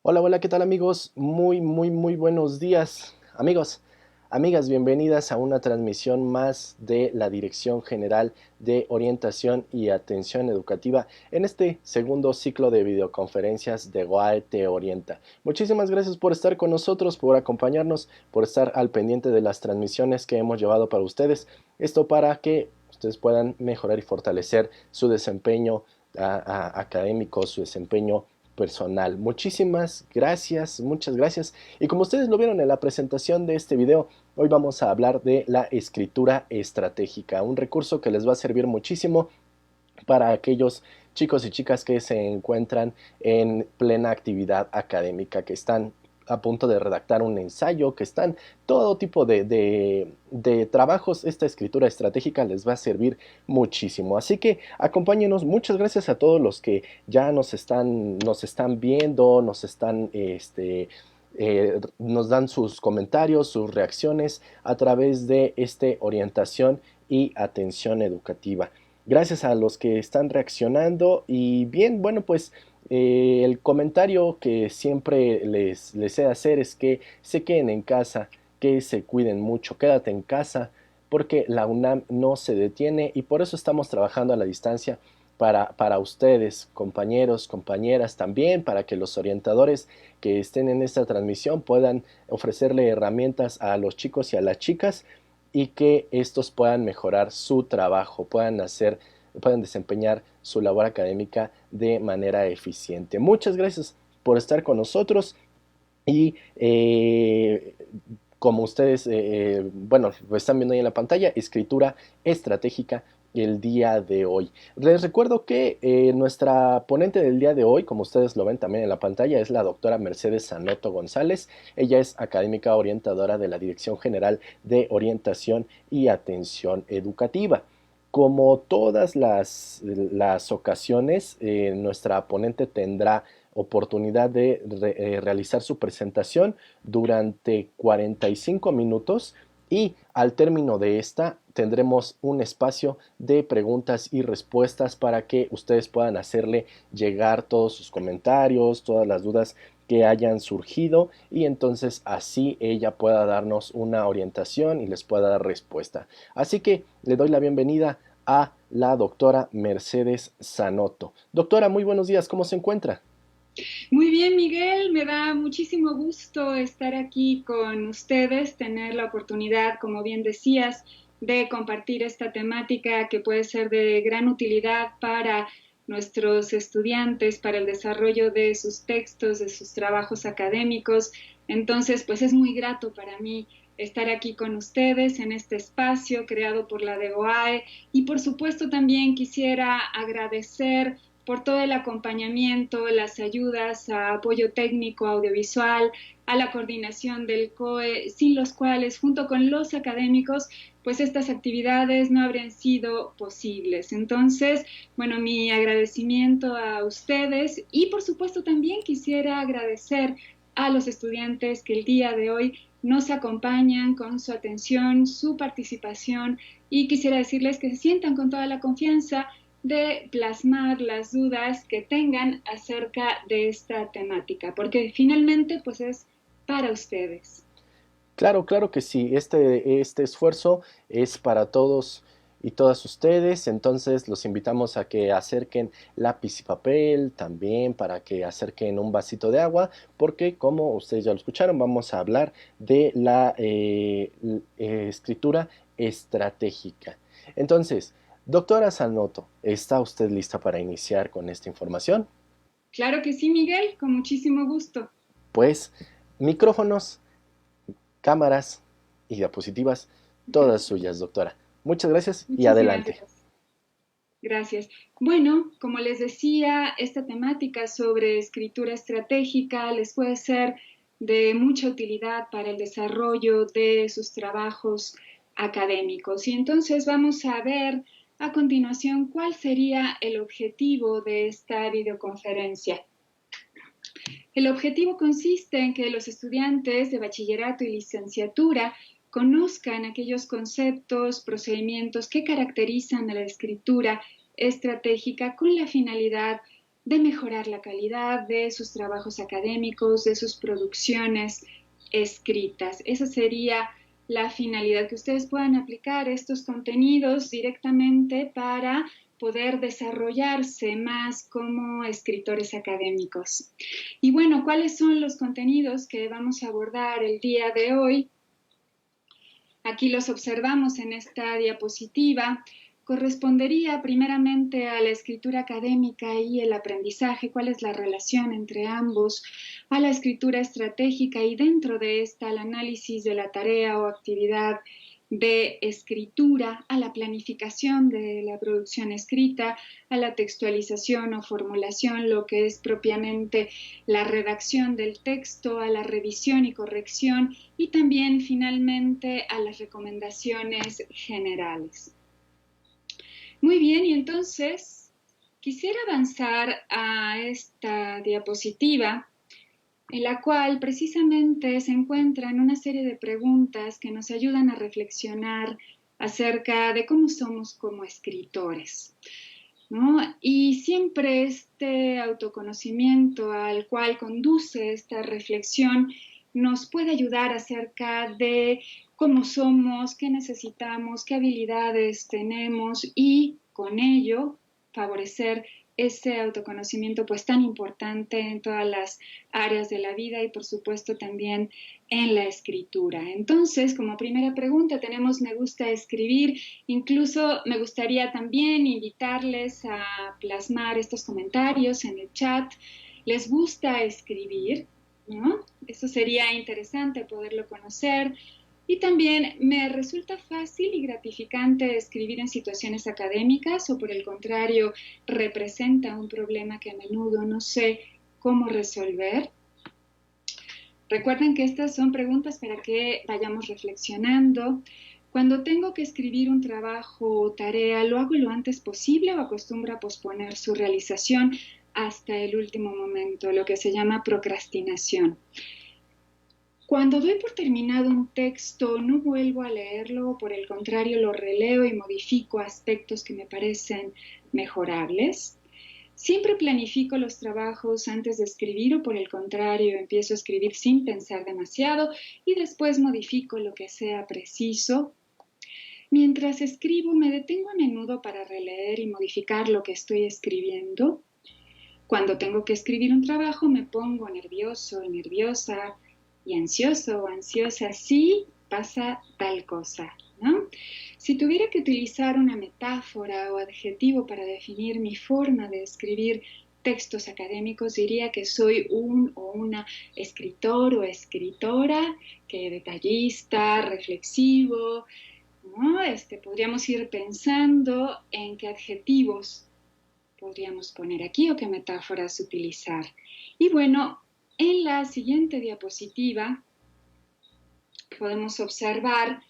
Hola, hola, ¿qué tal amigos? Muy buenos días. Amigos, amigas, bienvenidas a una transmisión más de la Dirección General de Orientación y Atención Educativa en este segundo ciclo de videoconferencias de GOAE Te Orienta. Muchísimas gracias por estar con nosotros, por acompañarnos, por estar al pendiente de las transmisiones que hemos llevado para ustedes. Esto para que ustedes puedan mejorar y fortalecer su desempeño académico, su desempeño personal. Muchísimas gracias, muchas gracias. Y como ustedes lo vieron en la presentación de este video, hoy vamos a hablar de la escritura estratégica, un recurso que les va a servir muchísimo para aquellos chicos y chicas que se encuentran en plena actividad académica, que están a punto de redactar un ensayo, que están todo tipo de trabajos. Esta escritura estratégica les va a servir muchísimo. Así que acompáñenos. Muchas gracias a todos los que ya nos están viendo, nos dan sus comentarios, sus reacciones a través de este orientación y atención educativa. Gracias a los que están reaccionando y bien, bueno, pues el comentario que siempre les he de hacer es que se queden en casa, que se cuiden mucho, quédate en casa, porque la UNAM no se detiene y por eso estamos trabajando a la distancia para ustedes, compañeros, compañeras, también para que los orientadores que estén en esta transmisión puedan ofrecerle herramientas a los chicos y a las chicas y que estos puedan mejorar su trabajo, puedan desempeñar su labor académica de manera eficiente. Muchas gracias por estar con nosotros y como ustedes, bueno, lo están viendo ahí en la pantalla, escritura estratégica el día de hoy. Les recuerdo que nuestra ponente del día de hoy, como ustedes lo ven también en la pantalla, es la doctora Mercedes Sanoto González. Ella es académica orientadora de la Dirección General de Orientación y Atención Educativa. Como todas las ocasiones, nuestra ponente tendrá oportunidad de realizar su presentación durante 45 minutos y al término de esta tendremos un espacio de preguntas y respuestas para que ustedes puedan hacerle llegar todos sus comentarios, todas las dudas que hayan surgido y entonces así ella pueda darnos una orientación y les pueda dar respuesta. Así que le doy la bienvenida a la doctora Mercedes Sanoto. Doctora, muy buenos días, ¿cómo se encuentra? Muy bien, Miguel, me da muchísimo gusto estar aquí con ustedes, tener la oportunidad, como bien decías, de compartir esta temática que puede ser de gran utilidad para nuestros estudiantes, para el desarrollo de sus textos, de sus trabajos académicos. Entonces, pues es muy grato para mí estar aquí con ustedes en este espacio creado por la DOAE y por supuesto también quisiera agradecer por todo el acompañamiento, las ayudas a apoyo técnico audiovisual, a la coordinación del COE, sin los cuales, junto con los académicos, pues estas actividades no habrían sido posibles. Entonces, bueno, mi agradecimiento a ustedes y por supuesto también quisiera agradecer a los estudiantes que el día de hoy nos acompañan con su atención, su participación y quisiera decirles que se sientan con toda la confianza de plasmar las dudas que tengan acerca de esta temática, porque finalmente pues es para ustedes. Claro, claro que sí. Este esfuerzo es para todos y todas ustedes. Entonces los invitamos a que acerquen lápiz y papel también para que acerquen un vasito de agua, porque como ustedes ya lo escucharon, vamos a hablar de la escritura estratégica. Entonces, doctora Sanoto, ¿está usted lista para iniciar con esta información? Claro que sí, Miguel, con muchísimo gusto. Pues micrófonos, cámaras y diapositivas, todas suyas, doctora. Muchas gracias y Muchísimas adelante. gracias. Gracias. Bueno, como les decía, esta temática sobre escritura estratégica les puede ser de mucha utilidad para el desarrollo de sus trabajos académicos. Y entonces vamos a ver a continuación cuál sería el objetivo de esta videoconferencia. El objetivo consiste en que los estudiantes de bachillerato y licenciatura conozcan aquellos conceptos, procedimientos que caracterizan a la escritura estratégica con la finalidad de mejorar la calidad de sus trabajos académicos, de sus producciones escritas. Esa sería la finalidad, que ustedes puedan aplicar estos contenidos directamente para poder desarrollarse más como escritores académicos. Y bueno, ¿cuáles son los contenidos que vamos a abordar el día de hoy? Aquí los observamos en esta diapositiva. Correspondería primeramente a la escritura académica y el aprendizaje, cuál es la relación entre ambos, a la escritura estratégica y dentro de esta al análisis de la tarea o actividad de escritura, a la planificación de la producción escrita, a la textualización o formulación, lo que es propiamente la redacción del texto, a la revisión y corrección y también finalmente a las recomendaciones generales. Muy bien, y entonces quisiera avanzar a esta diapositiva en la cual precisamente se encuentran una serie de preguntas que nos ayudan a reflexionar acerca de cómo somos como escritores, ¿no? Y siempre este autoconocimiento al cual conduce esta reflexión nos puede ayudar acerca de cómo somos, qué necesitamos, qué habilidades tenemos y con ello favorecer ese autoconocimiento pues tan importante en todas las áreas de la vida y por supuesto también en la escritura. Entonces, como primera pregunta tenemos me gusta escribir, incluso me gustaría también invitarles a plasmar estos comentarios en el chat. ¿Les gusta escribir? ¿No? Eso sería interesante poderlo conocer. Y también me resulta fácil y gratificante escribir en situaciones académicas o por el contrario representa un problema que a menudo no sé cómo resolver. Recuerden que estas son preguntas para que vayamos reflexionando. Cuando tengo que escribir un trabajo o tarea, ¿lo hago lo antes posible o acostumbro a posponer su realización hasta el último momento, lo que se llama procrastinación? Cuando doy por terminado un texto, no vuelvo a leerlo, por el contrario lo releo y modifico aspectos que me parecen mejorables. Siempre planifico los trabajos antes de escribir o por el contrario empiezo a escribir sin pensar demasiado y después modifico lo que sea preciso. Mientras escribo me detengo a menudo para releer y modificar lo que estoy escribiendo. Cuando tengo que escribir un trabajo me pongo nervioso y nerviosa y ansioso o ansiosa, sí pasa tal cosa, ¿no? Si tuviera que utilizar una metáfora o adjetivo para definir mi forma de escribir textos académicos, diría que soy un o una escritor o escritora, que detallista, reflexivo, ¿no? Podríamos ir pensando en qué adjetivos podríamos poner aquí o qué metáforas utilizar. Y bueno, en la siguiente diapositiva podemos observar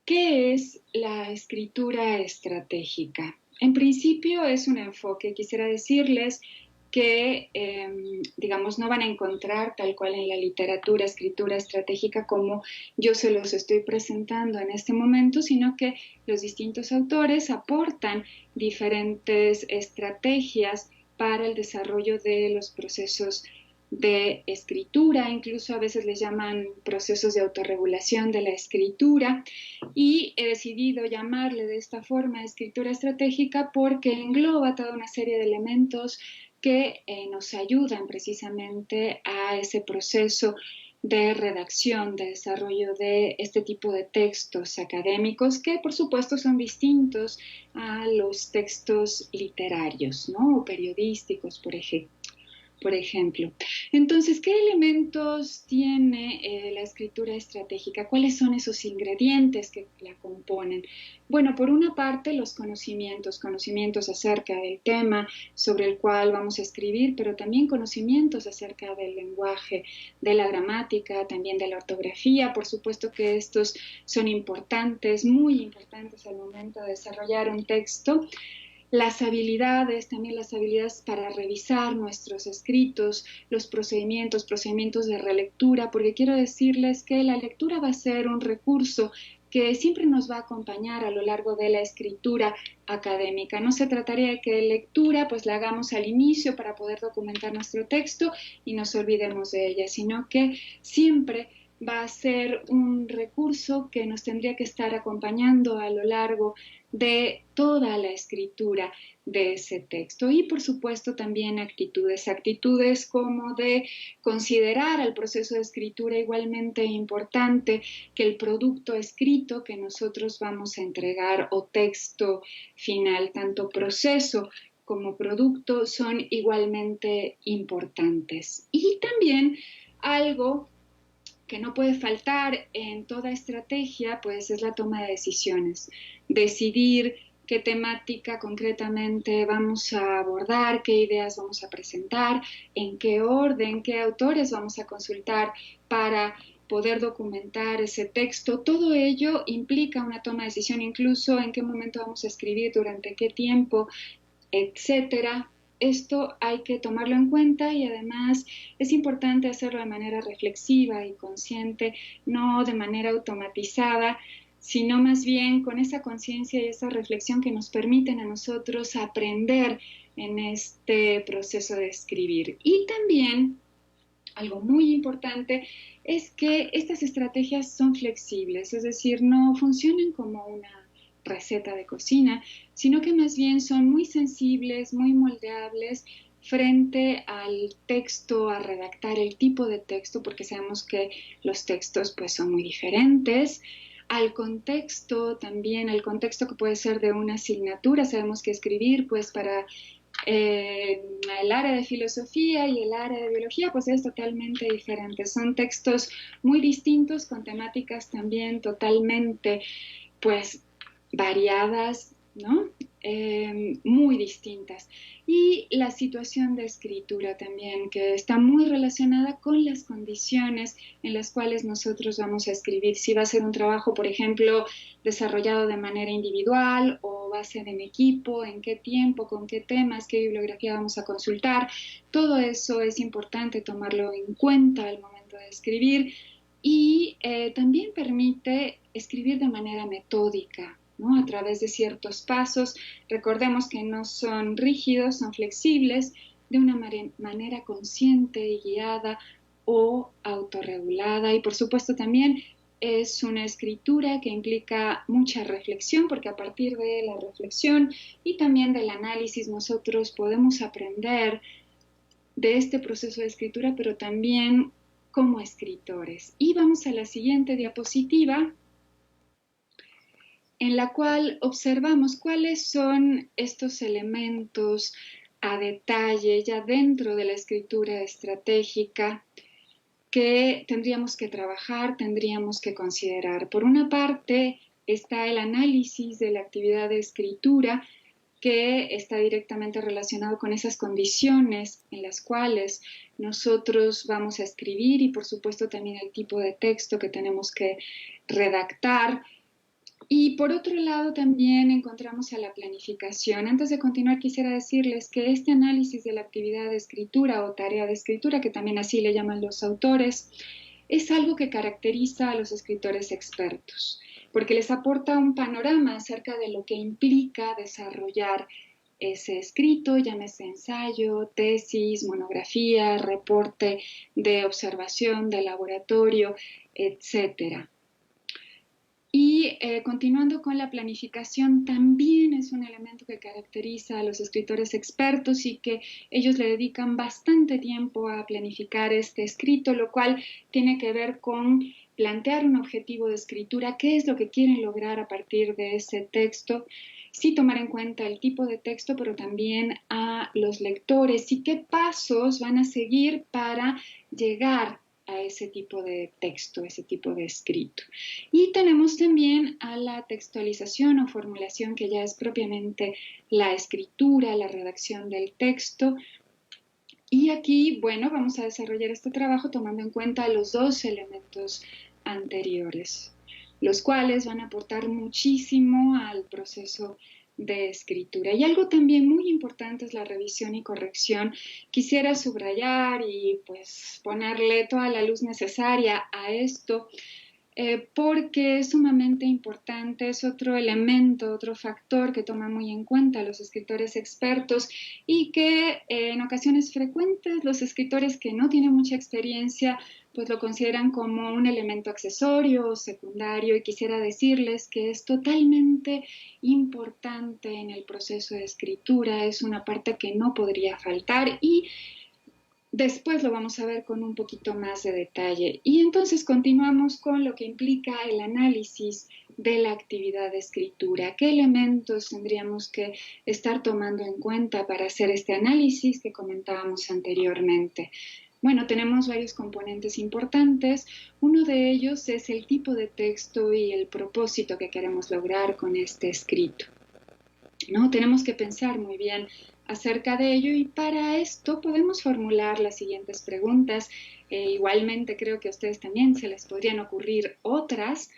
qué es la escritura estratégica. En principio es un enfoque. Quisiera decirles que, digamos, no van a encontrar tal cual en la literatura escritura estratégica como yo se los estoy presentando en este momento, sino que los distintos autores aportan diferentes estrategias para el desarrollo de los procesos de escritura, incluso a veces les llaman procesos de autorregulación de la escritura, y he decidido llamarle de esta forma escritura estratégica porque engloba toda una serie de elementos que nos ayudan precisamente a ese proceso de redacción, de desarrollo de este tipo de textos académicos que por supuesto son distintos a los textos literarios, ¿no? O periodísticos, por ejemplo. Entonces, ¿qué elementos tiene la escritura estratégica? ¿Cuáles son esos ingredientes que la componen? Bueno, por una parte, los conocimientos acerca del tema sobre el cual vamos a escribir, pero también conocimientos acerca del lenguaje, de la gramática, también de la ortografía. Por supuesto que estos son importantes, muy importantes al momento de desarrollar un texto. Las habilidades, también las habilidades para revisar nuestros escritos, los procedimientos de relectura, porque quiero decirles que la lectura va a ser un recurso que siempre nos va a acompañar a lo largo de la escritura académica. No se trataría de que lectura pues la hagamos al inicio para poder documentar nuestro texto y nos olvidemos de ella, sino que siempre va a ser un recurso que nos tendría que estar acompañando a lo largo de toda la escritura de ese texto. Y por supuesto también actitudes como de considerar al proceso de escritura igualmente importante que el producto escrito que nosotros vamos a entregar o texto final. Tanto proceso como producto son igualmente importantes. Y también algo que no puede faltar en toda estrategia, pues es la toma de decisiones. Decidir qué temática concretamente vamos a abordar, qué ideas vamos a presentar, en qué orden, qué autores vamos a consultar para poder documentar ese texto. Todo ello implica una toma de decisión, incluso en qué momento vamos a escribir, durante qué tiempo, etcétera. Esto hay que tomarlo en cuenta y además es importante hacerlo de manera reflexiva y consciente, no de manera automatizada, sino más bien con esa conciencia y esa reflexión que nos permiten a nosotros aprender en este proceso de escribir. Y también algo muy importante es que estas estrategias son flexibles, es decir, no funcionan como una receta de cocina, sino que más bien son muy sensibles, muy moldeables frente al texto, a redactar el tipo de texto, porque sabemos que los textos pues son muy diferentes, al contexto también, al contexto que puede ser de una asignatura. Sabemos que escribir pues para el área de filosofía y el área de biología pues es totalmente diferente, son textos muy distintos con temáticas también totalmente pues variadas, ¿no? Muy distintas. Y la situación de escritura también, que está muy relacionada con las condiciones en las cuales nosotros vamos a escribir. Si va a ser un trabajo, por ejemplo, desarrollado de manera individual o va a ser en equipo, en qué tiempo, con qué temas, qué bibliografía vamos a consultar. Todo eso es importante tomarlo en cuenta al momento de escribir y también permite escribir de manera metódica, ¿no? A través de ciertos pasos. Recordemos que no son rígidos, son flexibles, de una manera consciente y guiada o autorregulada. Y por supuesto también es una escritura que implica mucha reflexión, porque a partir de la reflexión y también del análisis nosotros podemos aprender de este proceso de escritura, pero también como escritores. Y vamos a la siguiente diapositiva, en la cual observamos cuáles son estos elementos a detalle ya dentro de la escritura estratégica que tendríamos que trabajar, tendríamos que considerar. Por una parte está el análisis de la actividad de escritura, que está directamente relacionado con esas condiciones en las cuales nosotros vamos a escribir y por supuesto también el tipo de texto que tenemos que redactar. Y por otro lado también encontramos a la planificación. Antes de continuar quisiera decirles que este análisis de la actividad de escritura o tarea de escritura, que también así le llaman los autores, es algo que caracteriza a los escritores expertos, porque les aporta un panorama acerca de lo que implica desarrollar ese escrito, llámese ensayo, tesis, monografía, reporte de observación, de laboratorio, etcétera. Y continuando con la planificación, también es un elemento que caracteriza a los escritores expertos y que ellos le dedican bastante tiempo a planificar este escrito, lo cual tiene que ver con plantear un objetivo de escritura, qué es lo que quieren lograr a partir de ese texto, sí tomar en cuenta el tipo de texto, pero también a los lectores y qué pasos van a seguir para llegar a ese tipo de texto, ese tipo de escrito. Y tenemos también a la textualización o formulación, que ya es propiamente la escritura, la redacción del texto. Y aquí, bueno, vamos a desarrollar este trabajo tomando en cuenta los dos elementos anteriores, los cuales van a aportar muchísimo al proceso de escritura. Y algo también muy importante es la revisión y corrección. Quisiera subrayar y pues ponerle toda la luz necesaria a esto, porque es sumamente importante, es otro elemento, otro factor que toman muy en cuenta los escritores expertos y que en ocasiones frecuentes los escritores que no tienen mucha experiencia pues lo consideran como un elemento accesorio o secundario, y quisiera decirles que es totalmente importante en el proceso de escritura, es una parte que no podría faltar, y después lo vamos a ver con un poquito más de detalle. Y entonces continuamos con lo que implica el análisis de la actividad de escritura. ¿Qué elementos tendríamos que estar tomando en cuenta para hacer este análisis que comentábamos anteriormente? Bueno, tenemos varios componentes importantes. Uno de ellos es el tipo de texto y el propósito que queremos lograr con este escrito, ¿no? Tenemos que pensar muy bien acerca de ello, y para esto podemos formular las siguientes preguntas. Igualmente creo que a ustedes también se les podrían ocurrir otras,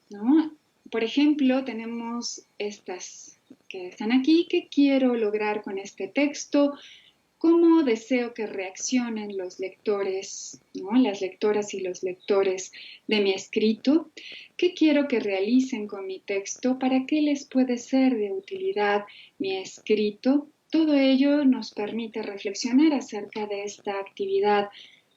¿no? Por ejemplo, tenemos estas que están aquí. ¿Qué quiero lograr con este texto? ¿Cómo deseo que reaccionen los lectores, ¿no? Las lectoras y los lectores de mi escrito? ¿Qué quiero que realicen con mi texto? ¿Para qué les puede ser de utilidad mi escrito? Todo ello nos permite reflexionar acerca de esta actividad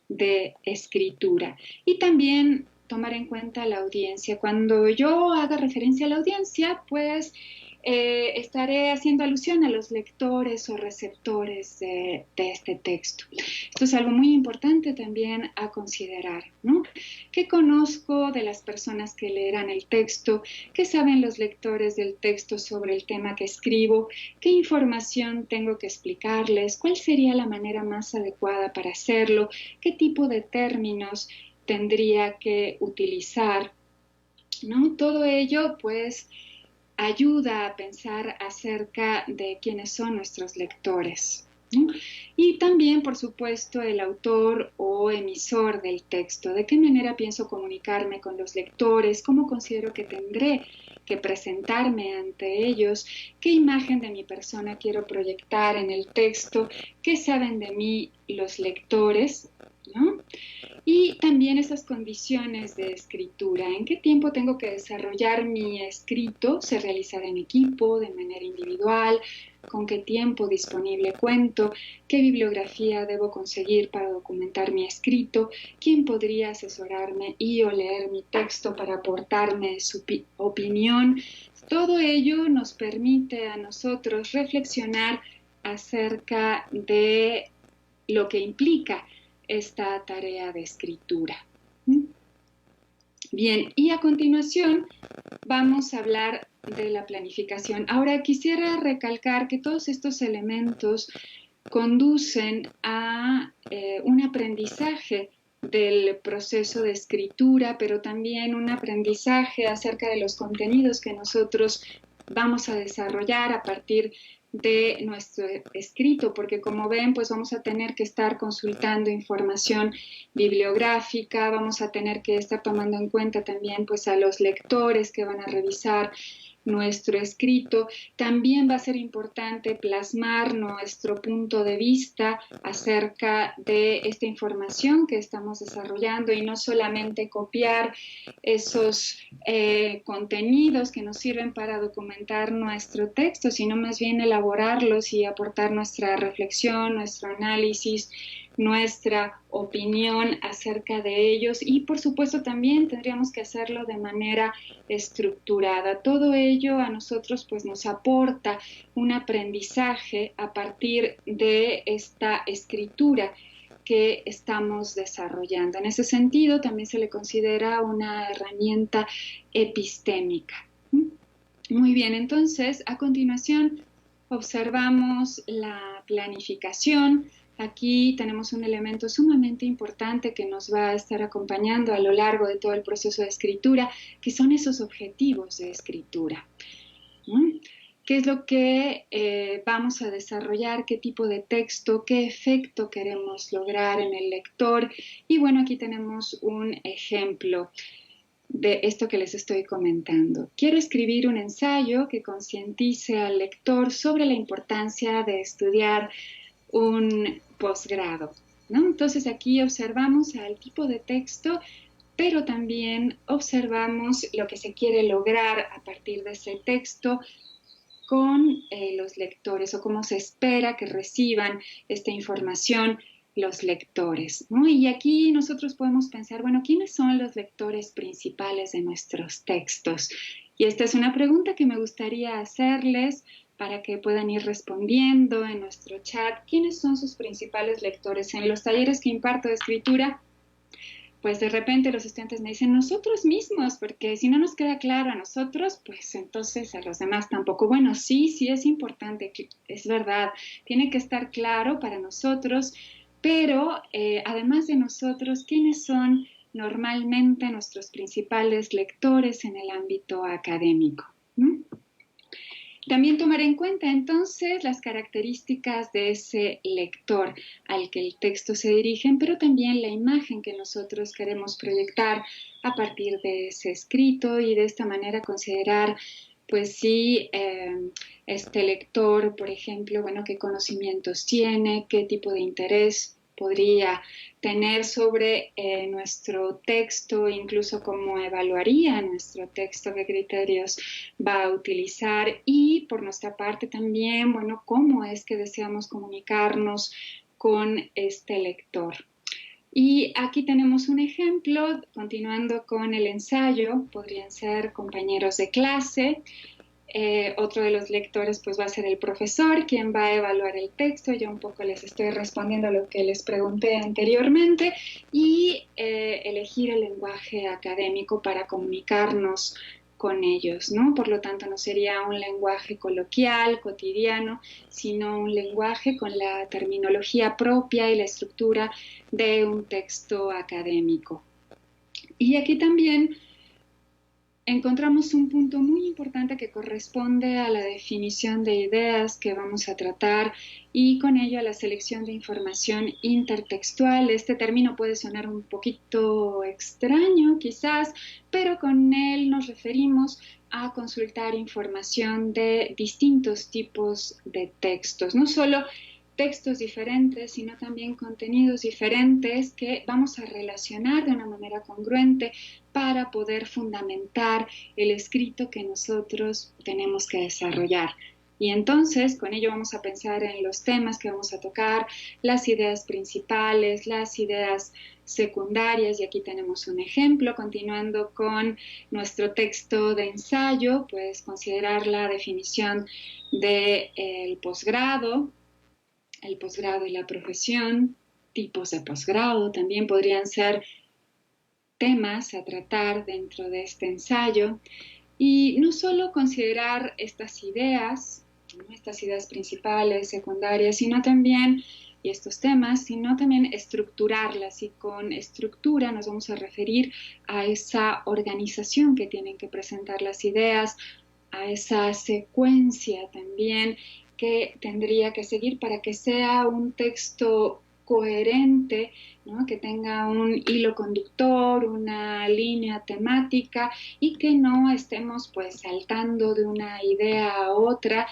de escritura. Y también tomar en cuenta la audiencia. Cuando yo haga referencia a la audiencia, pues estaré haciendo alusión a los lectores o receptores de este texto. Esto es algo muy importante también a considerar, ¿no? ¿Qué conozco de las personas que leerán el texto? ¿Qué saben los lectores del texto sobre el tema que escribo? ¿Qué información tengo que explicarles? ¿Cuál sería la manera más adecuada para hacerlo? ¿Qué tipo de términos tendría que utilizar? ¿No? Todo ello, pues, ayuda a pensar acerca de quiénes son nuestros lectores, ¿no? Y también, por supuesto, el autor o emisor del texto. ¿De qué manera pienso comunicarme con los lectores? ¿Cómo considero que tendré que presentarme ante ellos? ¿Qué imagen de mi persona quiero proyectar en el texto? ¿Qué saben de mí los lectores? ¿No? Y también esas condiciones de escritura. ¿En qué tiempo tengo que desarrollar mi escrito? ¿Se realizará en equipo, de manera individual? ¿Con qué tiempo disponible cuento? ¿Qué bibliografía debo conseguir para documentar mi escrito? ¿Quién podría asesorarme y o leer mi texto para aportarme su opinión? Todo ello nos permite a nosotros reflexionar acerca de lo que implica esta tarea de escritura. Bien, y a continuación vamos a hablar de la planificación. Ahora quisiera recalcar que todos estos elementos conducen a un aprendizaje del proceso de escritura, pero también un aprendizaje acerca de los contenidos que nosotros vamos a desarrollar a partir de nuestro escrito, porque como ven, pues vamos a tener que estar consultando información bibliográfica, vamos a tener que estar tomando en cuenta también pues a los lectores que van a revisar nuestro escrito. También va a ser importante plasmar nuestro punto de vista acerca de esta información que estamos desarrollando, y no solamente copiar esos contenidos que nos sirven para documentar nuestro texto, sino más bien elaborarlos y aportar nuestra reflexión, nuestro análisis, nuestra opinión acerca de ellos, y por supuesto también tendríamos que hacerlo de manera estructurada. Todo ello a nosotros pues nos aporta un aprendizaje a partir de esta escritura que estamos desarrollando. En ese sentido también se le considera una herramienta epistémica. Muy bien, entonces a continuación observamos la planificación. Aquí tenemos un elemento sumamente importante que nos va a estar acompañando a lo largo de todo el proceso de escritura, que son esos objetivos de escritura. ¿Qué es lo que vamos a desarrollar? ¿Qué tipo de texto? ¿Qué efecto queremos lograr en el lector? Y bueno, aquí tenemos un ejemplo de esto que les estoy comentando. Quiero escribir un ensayo que concientice al lector sobre la importancia de estudiar un posgrado, ¿no? Entonces aquí observamos al tipo de texto pero también observamos lo que se quiere lograr a partir de ese texto con los lectores, o cómo se espera que reciban esta información los lectores, ¿no? Y aquí nosotros podemos pensar, bueno, ¿quiénes son los lectores principales de nuestros textos? Y esta es una pregunta que me gustaría hacerles para que puedan ir respondiendo en nuestro chat. ¿Quiénes son sus principales lectores? En los talleres que imparto de escritura, pues de repente los estudiantes me dicen nosotros mismos, porque si no nos queda claro a nosotros, pues entonces a los demás tampoco. Bueno, sí es importante, es verdad, tiene que estar claro para nosotros, pero además de nosotros, ¿quiénes son normalmente nuestros principales lectores en el ámbito académico? ¿Mm? También tomar en cuenta entonces las características de ese lector al que el texto se dirige, pero también la imagen que nosotros queremos proyectar a partir de ese escrito, y de esta manera considerar, pues si este lector, por ejemplo, bueno, qué conocimientos tiene, qué tipo de interés podría tener sobre nuestro texto, incluso cómo evaluaría nuestro texto, qué criterios va a utilizar, y por nuestra parte también, bueno, cómo es que deseamos comunicarnos con este lector. Y aquí tenemos un ejemplo, continuando con el ensayo, podrían ser compañeros de clase. Otro de los lectores pues va a ser el profesor, quien va a evaluar el texto. Yo un poco les estoy respondiendo a lo que les pregunté anteriormente, y elegir el lenguaje académico para comunicarnos con ellos, ¿no? Por lo tanto, no sería un lenguaje coloquial, cotidiano, sino un lenguaje con la terminología propia y la estructura de un texto académico. Y aquí también encontramos un punto muy importante que corresponde a la definición de ideas que vamos a tratar, y con ello a la selección de información intertextual. Este término puede sonar un poquito extraño quizás, pero con él nos referimos a consultar información de distintos tipos de textos, no solo textos diferentes, sino también contenidos diferentes que vamos a relacionar de una manera congruente para poder fundamentar el escrito que nosotros tenemos que desarrollar. Y entonces, con ello vamos a pensar en los temas que vamos a tocar, las ideas principales, las ideas secundarias, y aquí tenemos un ejemplo. Continuando con nuestro texto de ensayo, pues considerar la definición del posgrado, el posgrado y la profesión, tipos de posgrado, también podrían ser temas a tratar dentro de este ensayo. Y no solo considerar estas ideas, ¿no?, estas ideas principales, secundarias, sino también, y estos temas, sino también estructurarlas. Y con estructura nos vamos a referir a esa organización que tienen que presentar las ideas, a esa secuencia también que tendría que seguir para que sea un texto coherente, ¿no?, que tenga un hilo conductor, una línea temática, y que no estemos pues saltando de una idea a otra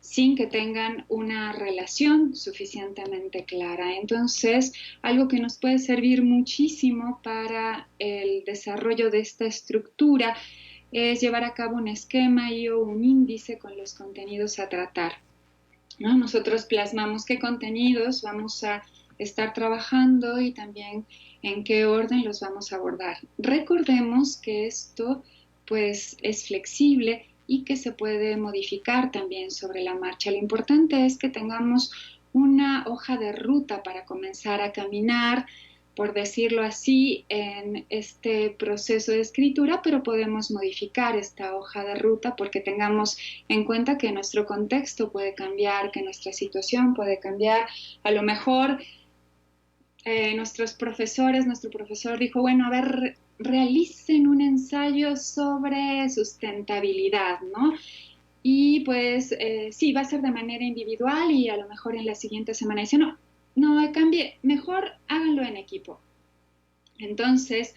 sin que tengan una relación suficientemente clara. Entonces, algo que nos puede servir muchísimo para el desarrollo de esta estructura es llevar a cabo un esquema y o un índice con los contenidos a tratar, ¿no? Nosotros plasmamos qué contenidos vamos a estar trabajando y también en qué orden los vamos a abordar. Recordemos que esto pues es flexible y que se puede modificar también sobre la marcha. Lo importante es que tengamos una hoja de ruta para comenzar a caminar, por decirlo así, en este proceso de escritura, pero podemos modificar esta hoja de ruta porque tengamos en cuenta que nuestro contexto puede cambiar, que nuestra situación puede cambiar. A lo mejor nuestro profesor dijo, bueno, a ver, realicen un ensayo sobre sustentabilidad, ¿no? Y pues sí, va a ser de manera individual, y a lo mejor en la siguiente semana dice, no cambie, mejor háganlo en equipo. Entonces,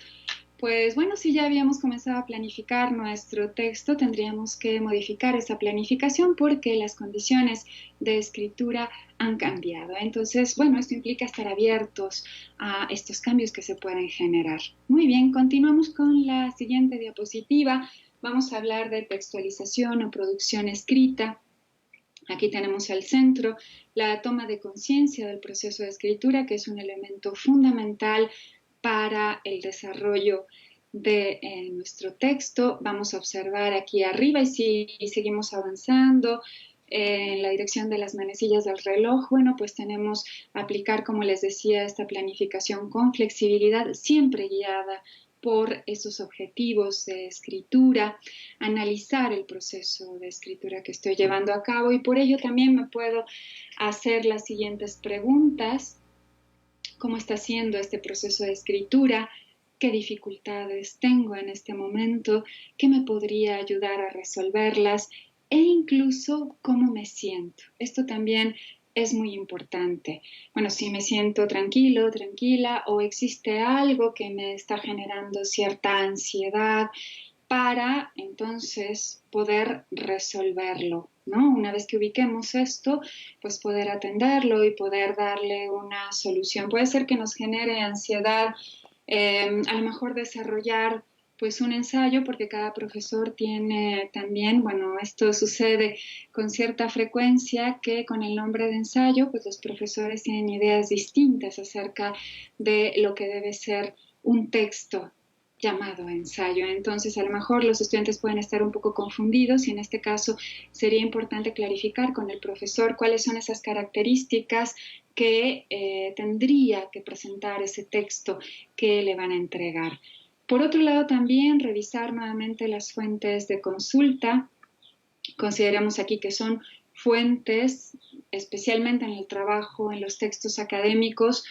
Pues bueno, si ya habíamos comenzado a planificar nuestro texto, tendríamos que modificar esa planificación porque las condiciones de escritura han cambiado. Entonces, bueno, esto implica estar abiertos a estos cambios que se pueden generar. Muy bien, continuamos con la siguiente diapositiva. Vamos a hablar de textualización o producción escrita. Aquí tenemos al centro la toma de conciencia del proceso de escritura, que es un elemento fundamental para el desarrollo de nuestro texto. Vamos a observar aquí arriba y si seguimos avanzando en la dirección de las manecillas del reloj, bueno, pues tenemos aplicar, como les decía, esta planificación con flexibilidad, siempre guiada por esos objetivos de escritura, analizar el proceso de escritura que estoy llevando a cabo y por ello también me puedo hacer las siguientes preguntas. ¿Cómo está siendo este proceso de escritura? ¿Qué dificultades tengo en este momento? ¿Qué me podría ayudar a resolverlas? E incluso cómo me siento. Esto también es muy importante. Bueno, si me siento tranquilo, tranquila, o existe algo que me está generando cierta ansiedad para entonces poder resolverlo, ¿no? Una vez que ubiquemos esto, pues poder atenderlo y poder darle una solución. Puede ser que nos genere ansiedad, a lo mejor desarrollar pues un ensayo, porque cada profesor tiene también, bueno, esto sucede con cierta frecuencia, que con el nombre de ensayo, pues los profesores tienen ideas distintas acerca de lo que debe ser un texto llamado ensayo. Entonces, a lo mejor los estudiantes pueden estar un poco confundidos y en este caso sería importante clarificar con el profesor cuáles son esas características que tendría que presentar ese texto que le van a entregar. Por otro lado, también revisar nuevamente las fuentes de consulta. Consideramos aquí que son fuentes, especialmente en el trabajo, en los textos académicos,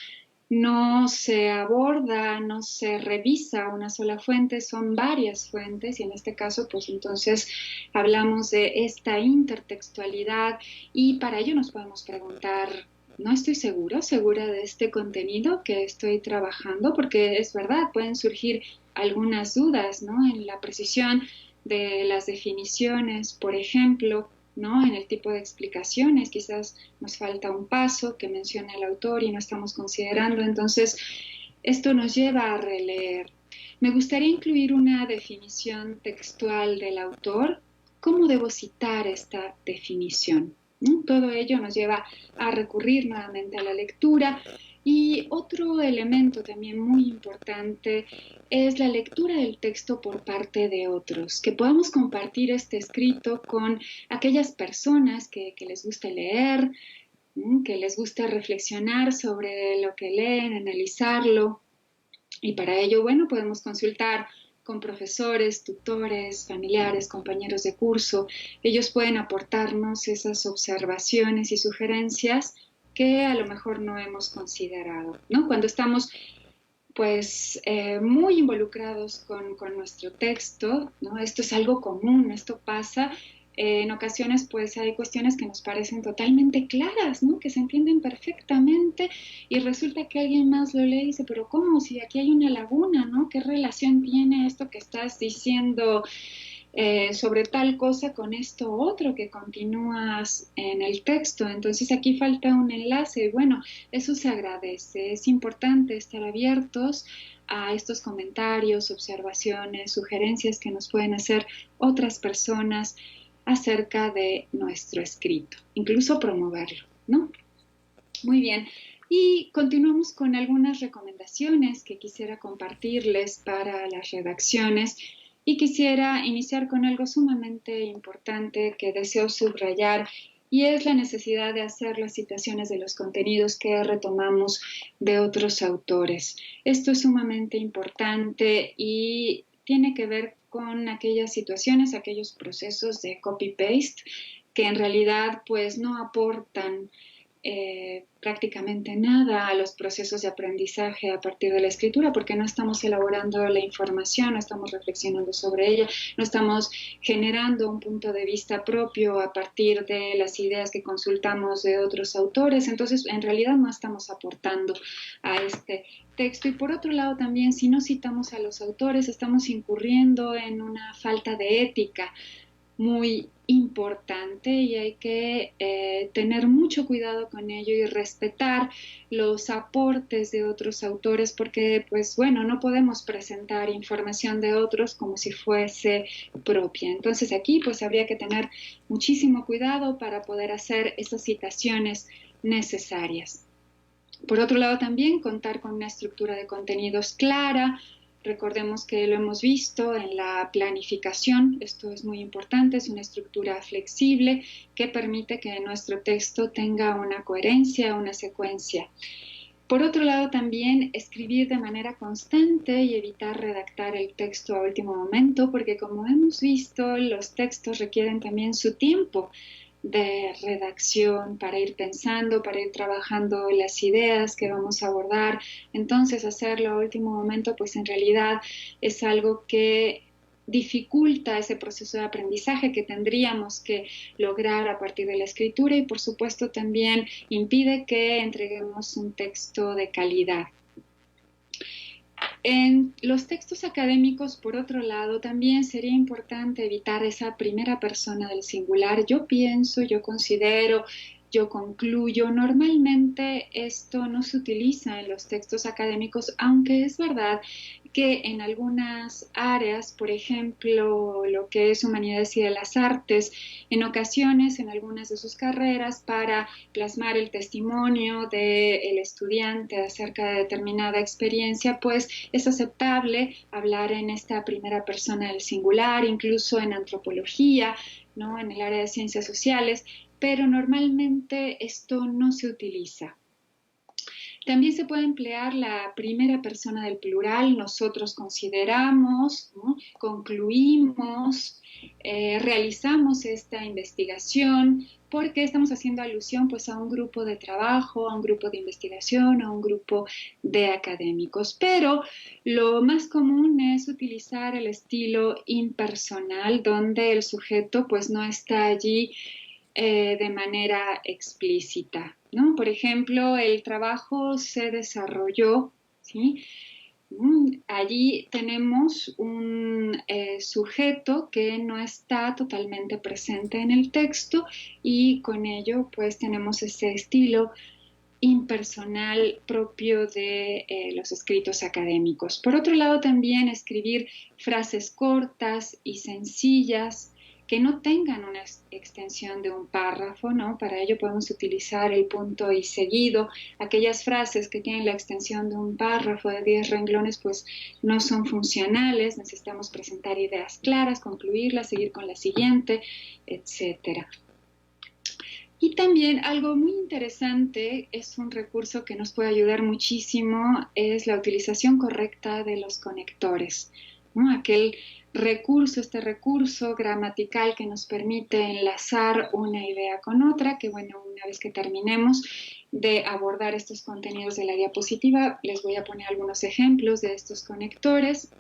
no se aborda, no se revisa una sola fuente, son varias fuentes y en este caso pues entonces hablamos de esta intertextualidad y para ello nos podemos preguntar, no estoy segura de este contenido que estoy trabajando, porque es verdad, pueden surgir algunas dudas, ¿no? En la precisión de las definiciones, por ejemplo, ¿no? En el tipo de explicaciones, quizás nos falta un paso que menciona el autor y no estamos considerando, entonces esto nos lleva a releer. Me gustaría incluir una definición textual del autor. ¿Cómo debo citar esta definición? ¿No? Todo ello nos lleva a recurrir nuevamente a la lectura. Y otro elemento también muy importante es la lectura del texto por parte de otros, que podamos compartir este escrito con aquellas personas que les guste leer, que les guste reflexionar sobre lo que leen, analizarlo. Y para ello, bueno, podemos consultar con profesores, tutores, familiares, compañeros de curso. Ellos pueden aportarnos esas observaciones y sugerencias que a lo mejor no hemos considerado, ¿no? Cuando estamos pues muy involucrados con nuestro texto, ¿no? Esto es algo común, esto pasa. En ocasiones pues hay cuestiones que nos parecen totalmente claras, ¿no? Que se entienden perfectamente y resulta que alguien más lo lee y dice, pero ¿cómo? Si aquí hay una laguna, ¿no? ¿Qué relación tiene esto que estás diciendo sobre tal cosa con esto otro que continúas en el texto? Entonces aquí falta un enlace y bueno, eso se agradece. Es importante estar abiertos a estos comentarios, observaciones, sugerencias que nos pueden hacer otras personas acerca de nuestro escrito, incluso promoverlo, ¿no? Muy bien. Y continuamos con algunas recomendaciones que quisiera compartirles para las redacciones y quisiera iniciar con algo sumamente importante que deseo subrayar y es la necesidad de hacer las citaciones de los contenidos que retomamos de otros autores. Esto es sumamente importante y tiene que ver con aquellas situaciones, aquellos procesos de copy-paste que en realidad pues no aportan prácticamente nada a los procesos de aprendizaje a partir de la escritura, porque no estamos elaborando la información, no estamos reflexionando sobre ella, no estamos generando un punto de vista propio a partir de las ideas que consultamos de otros autores. Entonces, en realidad no estamos aportando a este texto. Y por otro lado también, si no citamos a los autores, estamos incurriendo en una falta de ética muy importante, y hay que tener mucho cuidado con ello y respetar los aportes de otros autores, porque pues bueno, no podemos presentar información de otros como si fuese propia. Entonces aquí pues habría que tener muchísimo cuidado para poder hacer esas citaciones necesarias. Por otro lado también contar con una estructura de contenidos clara. Recordemos que lo hemos visto en la planificación, esto es muy importante, es una estructura flexible que permite que nuestro texto tenga una coherencia, una secuencia. Por otro lado, también escribir de manera constante y evitar redactar el texto a último momento, porque como hemos visto, los textos requieren también su tiempo de redacción para ir pensando, para ir trabajando las ideas que vamos a abordar. Entonces, hacerlo a último momento, pues en realidad es algo que dificulta ese proceso de aprendizaje que tendríamos que lograr a partir de la escritura, y por supuesto también impide que entreguemos un texto de calidad. En los textos académicos, por otro lado, también sería importante evitar esa primera persona del singular. Yo pienso, yo considero, yo concluyo. Normalmente esto no se utiliza en los textos académicos, aunque es verdad que en algunas áreas, por ejemplo, lo que es humanidades y de las artes, en ocasiones, en algunas de sus carreras, para plasmar el testimonio del estudiante acerca de determinada experiencia, pues es aceptable hablar en esta primera persona del singular, incluso en antropología, ¿no? En el área de ciencias sociales, pero normalmente esto no se utiliza. También se puede emplear la primera persona del plural. Nosotros consideramos, ¿no? Concluimos, realizamos esta investigación, porque estamos haciendo alusión pues a un grupo de trabajo, a un grupo de investigación, a un grupo de académicos. Pero lo más común es utilizar el estilo impersonal, donde el sujeto pues no está allí de manera explícita, ¿no? Por ejemplo, el trabajo se desarrolló, ¿sí? Allí tenemos un sujeto que no está totalmente presente en el texto, y con ello pues tenemos ese estilo impersonal propio de los escritos académicos. Por otro lado, también escribir frases cortas y sencillas que no tengan una extensión de un párrafo, ¿no? Para ello podemos utilizar el punto y seguido. Aquellas frases que tienen la extensión de un párrafo de 10 renglones, pues no son funcionales. Necesitamos presentar ideas claras, concluirlas, seguir con la siguiente, etcétera. Y también algo muy interesante, es un recurso que nos puede ayudar muchísimo, es la utilización correcta de los conectores, ¿no? Este recurso gramatical que nos permite enlazar una idea con otra, que bueno, una vez que terminemos de abordar estos contenidos de la diapositiva, les voy a poner algunos ejemplos de estos conectores.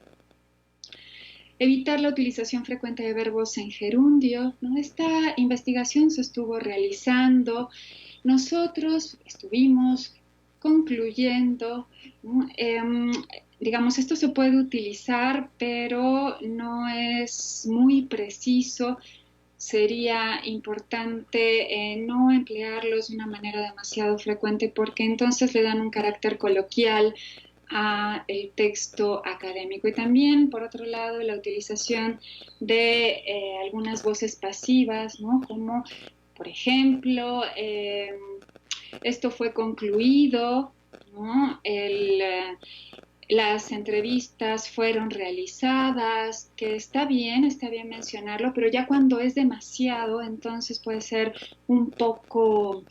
Evitar la utilización frecuente de verbos en gerundio, ¿no? Esta investigación se estuvo realizando, nosotros estuvimos concluyendo, ¿no? Digamos, esto se puede utilizar, pero no es muy preciso. Sería importante no emplearlos de una manera demasiado frecuente, porque entonces le dan un carácter coloquial a el texto académico. Y también, por otro lado, la utilización de algunas voces pasivas, ¿no? Como, por ejemplo, esto fue concluido, ¿no? Las entrevistas fueron realizadas, que está bien mencionarlo, pero ya cuando es demasiado, entonces puede ser un poco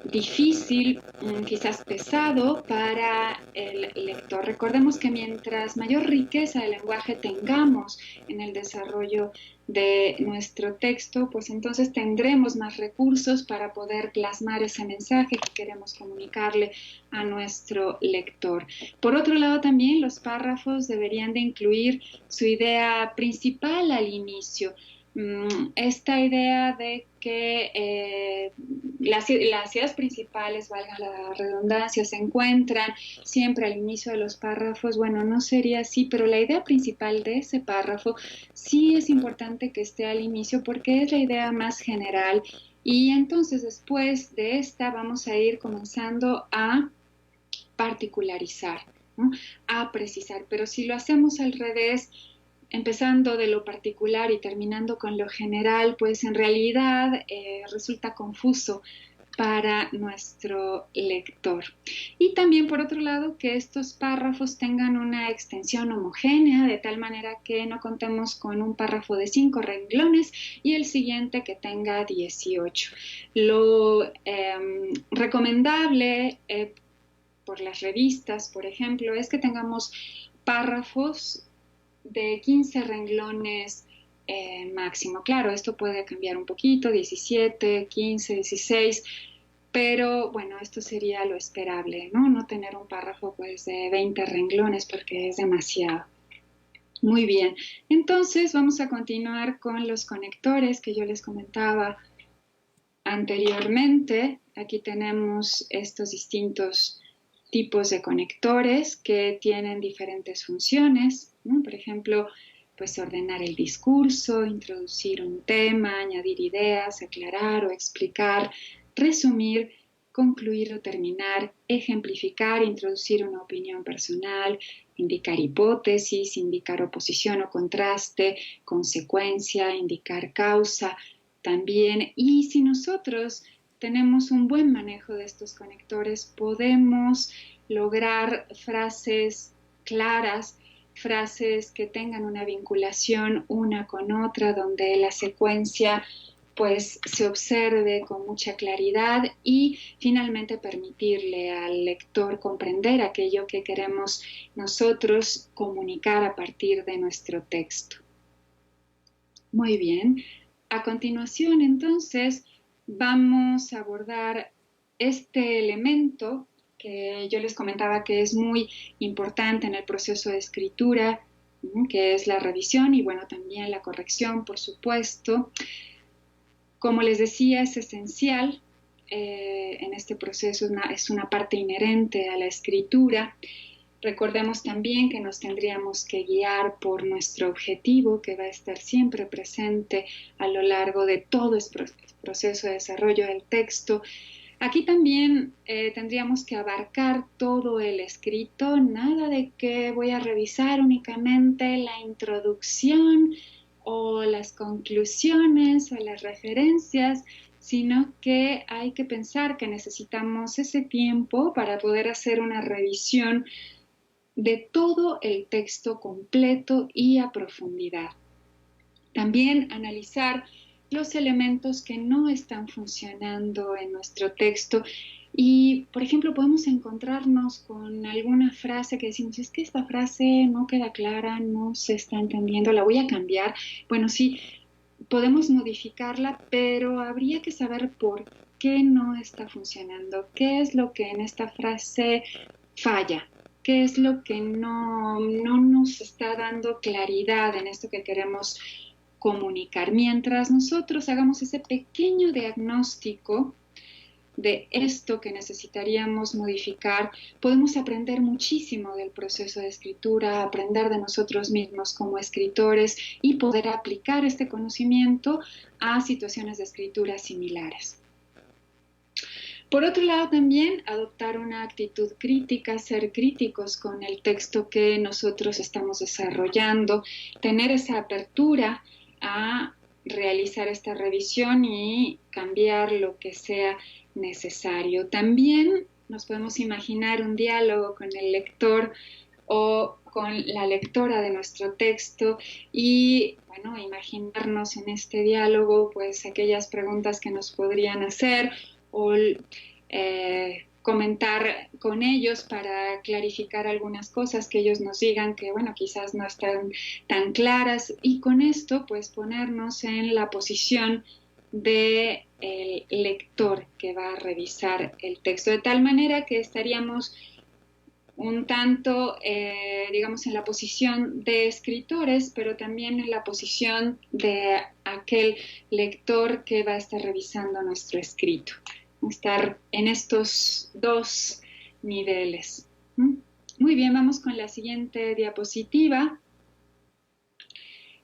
difícil, quizás pesado para el lector. Recordemos que mientras mayor riqueza de lenguaje tengamos en el desarrollo de nuestro texto, pues entonces tendremos más recursos para poder plasmar ese mensaje que queremos comunicarle a nuestro lector. Por otro lado, también los párrafos deberían de incluir su idea principal al inicio. Esta idea de que las ideas principales, valga la redundancia, se encuentran siempre al inicio de los párrafos. Bueno, no sería así, pero la idea principal de ese párrafo sí es importante que esté al inicio porque es la idea más general, y entonces después de esta vamos a ir comenzando a particularizar, ¿no? A precisar. Pero si lo hacemos al revés, empezando de lo particular y terminando con lo general, pues en realidad resulta confuso para nuestro lector. Y también, por otro lado, que estos párrafos tengan una extensión homogénea, de tal manera que no contemos con un párrafo de 5 renglones y el siguiente que tenga 18. Lo recomendable por las revistas, por ejemplo, es que tengamos párrafos de 15 renglones máximo. Claro, esto puede cambiar un poquito, 17, 15, 16, pero bueno, esto sería lo esperable, ¿no? No tener un párrafo pues de 20 renglones porque es demasiado. Muy bien, entonces vamos a continuar con los conectores que yo les comentaba anteriormente. Aquí tenemos estos distintos tipos de conectores que tienen diferentes funciones, ¿no? Por ejemplo, pues ordenar el discurso, introducir un tema, añadir ideas, aclarar o explicar, resumir, concluir o terminar, ejemplificar, introducir una opinión personal, indicar hipótesis, indicar oposición o contraste, consecuencia, indicar causa también. Y si nosotros tenemos un buen manejo de estos conectores, podemos lograr frases claras, frases que tengan una vinculación una con otra, donde la secuencia pues se observe con mucha claridad y finalmente permitirle al lector comprender aquello que queremos nosotros comunicar a partir de nuestro texto. Muy bien. A continuación, entonces, vamos a abordar este elemento que yo les comentaba que es muy importante en el proceso de escritura, que es la revisión y bueno, también la corrección, por supuesto. Como les decía, es esencial en este proceso, es una parte inherente a la escritura. Recordemos también que nos tendríamos que guiar por nuestro objetivo, que va a estar siempre presente a lo largo de todo este proceso de desarrollo del texto. Aquí también tendríamos que abarcar todo el escrito, nada de que voy a revisar únicamente la introducción o las conclusiones o las referencias, sino que hay que pensar que necesitamos ese tiempo para poder hacer una revisión de todo el texto completo y a profundidad. También analizar los elementos que no están funcionando en nuestro texto y, por ejemplo, podemos encontrarnos con alguna frase que decimos, es que esta frase no queda clara, no se está entendiendo, la voy a cambiar. Bueno, sí, podemos modificarla, pero habría que saber por qué no está funcionando, qué es lo que en esta frase falla, qué es lo que no nos está dando claridad en esto que queremos comunicar. Mientras nosotros hagamos ese pequeño diagnóstico de esto que necesitaríamos modificar, podemos aprender muchísimo del proceso de escritura, aprender de nosotros mismos como escritores y poder aplicar este conocimiento a situaciones de escritura similares. Por otro lado, también adoptar una actitud crítica, ser críticos con el texto que nosotros estamos desarrollando, tener esa apertura a realizar esta revisión y cambiar lo que sea necesario. También nos podemos imaginar un diálogo con el lector o con la lectora de nuestro texto y, bueno, imaginarnos en este diálogo, pues, aquellas preguntas que nos podrían hacer o comentar con ellos para clarificar algunas cosas que ellos nos digan que, bueno, quizás no están tan claras, y con esto pues ponernos en la posición del lector que va a revisar el texto, de tal manera que estaríamos un tanto, digamos, en la posición de escritores, pero también en la posición de aquel lector que va a estar revisando nuestro escrito. Estar en estos dos niveles. Muy bien, vamos con la siguiente diapositiva.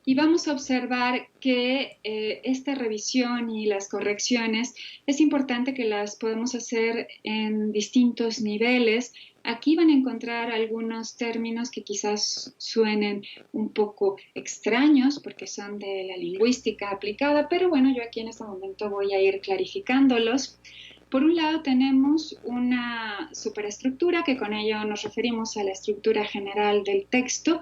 Y vamos a observar que esta revisión y las correcciones es importante que las podemos hacer en distintos niveles. Aquí van a encontrar algunos términos que quizás suenen un poco extraños porque son de la lingüística aplicada, pero bueno, yo aquí en este momento voy a ir clarificándolos. Por un lado tenemos una superestructura, que con ello nos referimos a la estructura general del texto.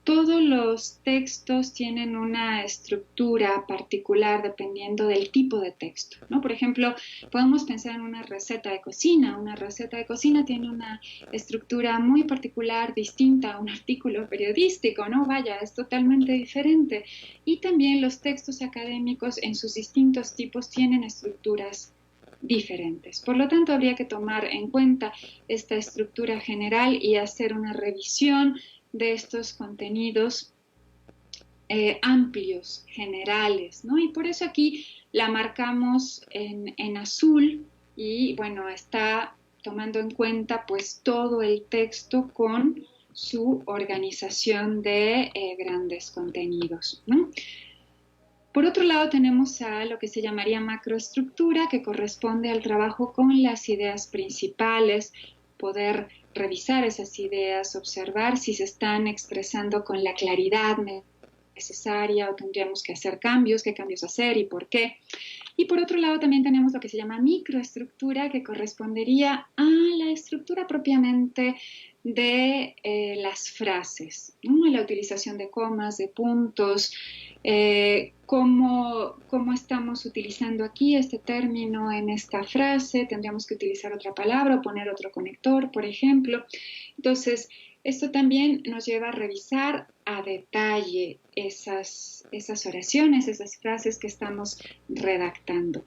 Todos los textos tienen una estructura particular dependiendo del tipo de texto, ¿no? Por ejemplo, podemos pensar en una receta de cocina. Una receta de cocina tiene una estructura muy particular, distinta a un artículo periodístico, ¿no? Vaya, es totalmente diferente. Y también los textos académicos en sus distintos tipos tienen estructuras diferentes. Por lo tanto, habría que tomar en cuenta esta estructura general y hacer una revisión de estos contenidos amplios, generales, ¿no? Y por eso aquí la marcamos en azul y, bueno, está tomando en cuenta pues todo el texto con su organización de grandes contenidos, ¿no? Por otro lado, tenemos a lo que se llamaría macroestructura, que corresponde al trabajo con las ideas principales, poder revisar esas ideas, observar si se están expresando con la claridad necesaria o tendríamos que hacer cambios, qué cambios hacer y por qué. Y por otro lado también tenemos lo que se llama microestructura, que correspondería a la estructura propiamente de las frases, ¿no? La utilización de comas, de puntos, cómo estamos utilizando aquí este término en esta frase, tendríamos que utilizar otra palabra o poner otro conector, por ejemplo. Entonces, esto también nos lleva a revisar a detalle esas oraciones, esas frases que estamos redactando.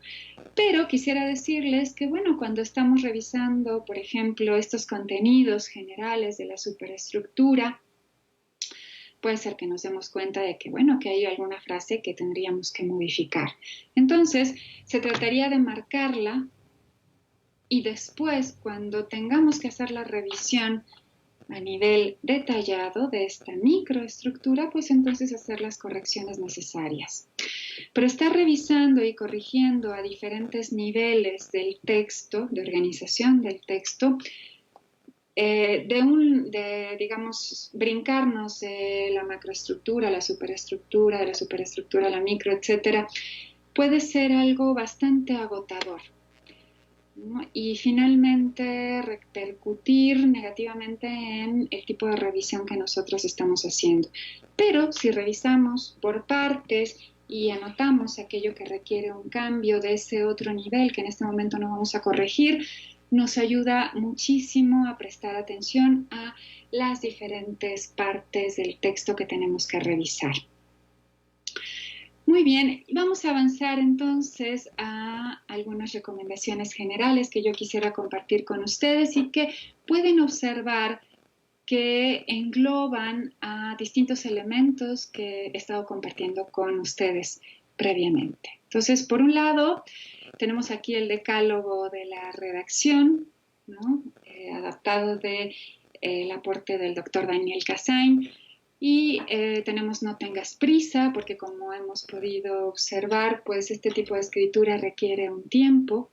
Pero quisiera decirles que, bueno, cuando estamos revisando, por ejemplo, estos contenidos generales de la superestructura, puede ser que nos demos cuenta de que, bueno, que hay alguna frase que tendríamos que modificar. Entonces, se trataría de marcarla y después, cuando tengamos que hacer la revisión a nivel detallado de esta microestructura, pues entonces hacer las correcciones necesarias. Pero estar revisando y corrigiendo a diferentes niveles del texto, de organización del texto, digamos, brincarnos de la macroestructura a la superestructura, de la superestructura a la micro, etcétera, puede ser algo bastante agotador, ¿no? Y finalmente repercutir negativamente en el tipo de revisión que nosotros estamos haciendo. Pero si revisamos por partes y anotamos aquello que requiere un cambio de ese otro nivel que en este momento no vamos a corregir, nos ayuda muchísimo a prestar atención a las diferentes partes del texto que tenemos que revisar. Muy bien, vamos a avanzar entonces a algunas recomendaciones generales que yo quisiera compartir con ustedes y que pueden observar que engloban a distintos elementos que he estado compartiendo con ustedes previamente. Entonces, por un lado, tenemos aquí el decálogo de la redacción, ¿no? Adaptado del aporte del doctor Daniel Cassagne. Y tenemos no tengas prisa, porque como hemos podido observar, pues este tipo de escritura requiere un tiempo.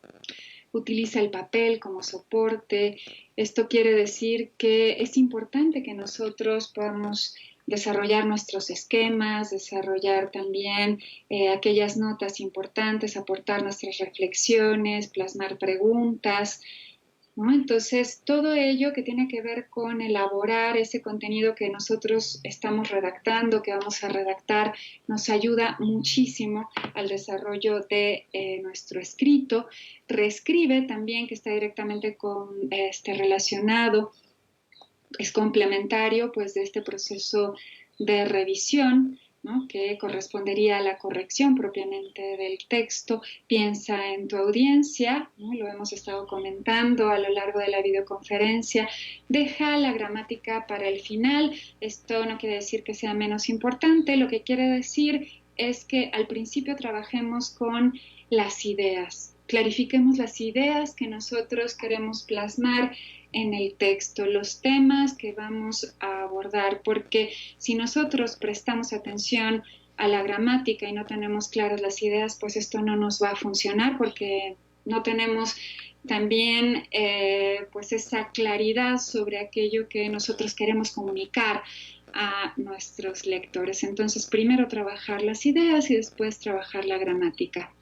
Utiliza el papel como soporte. Esto quiere decir que es importante que nosotros podamos desarrollar nuestros esquemas, desarrollar también aquellas notas importantes, aportar nuestras reflexiones, plasmar preguntas. ¿no? Entonces, todo ello que tiene que ver con elaborar ese contenido que nosotros estamos redactando, que vamos a redactar, nos ayuda muchísimo al desarrollo de nuestro escrito. Reescribe también, que está directamente relacionado, es complementario pues de este proceso de revisión, ¿no? Que correspondería a la corrección propiamente del texto. Piensa en tu audiencia, ¿no? Lo hemos estado comentando a lo largo de la videoconferencia. Deja la gramática para el final. Esto no quiere decir que sea menos importante, lo que quiere decir es que al principio trabajemos con las ideas, clarifiquemos las ideas que nosotros queremos plasmar en el texto, los temas que vamos a abordar, porque si nosotros prestamos atención a la gramática y no tenemos claras las ideas, pues esto no nos va a funcionar porque no tenemos también pues esa claridad sobre aquello que nosotros queremos comunicar a nuestros lectores. Entonces, primero trabajar las ideas y después trabajar la gramática.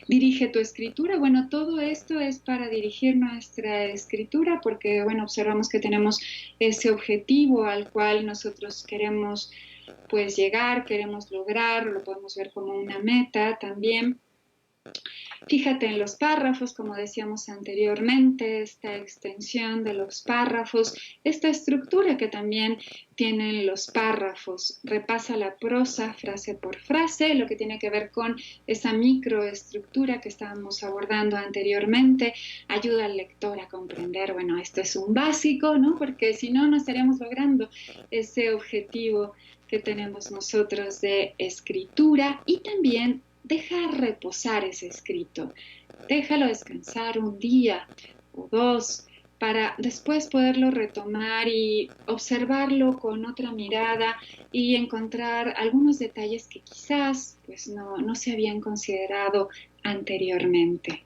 Dirige tu escritura. Bueno, todo esto es para dirigir nuestra escritura porque, bueno, observamos que tenemos ese objetivo al cual nosotros queremos pues llegar, queremos lograr, lo podemos ver como una meta también. Fíjate en los párrafos, como decíamos anteriormente, esta extensión de los párrafos, esta estructura que también tienen los párrafos. Repasa la prosa frase por frase, lo que tiene que ver con esa microestructura que estábamos abordando anteriormente. Ayuda al lector a comprender, bueno, esto es un básico, ¿no? Porque si no, no estaríamos logrando ese objetivo que tenemos nosotros de escritura. Y también deja reposar ese escrito, déjalo descansar un día o dos para después poderlo retomar y observarlo con otra mirada y encontrar algunos detalles que quizás pues no se habían considerado anteriormente.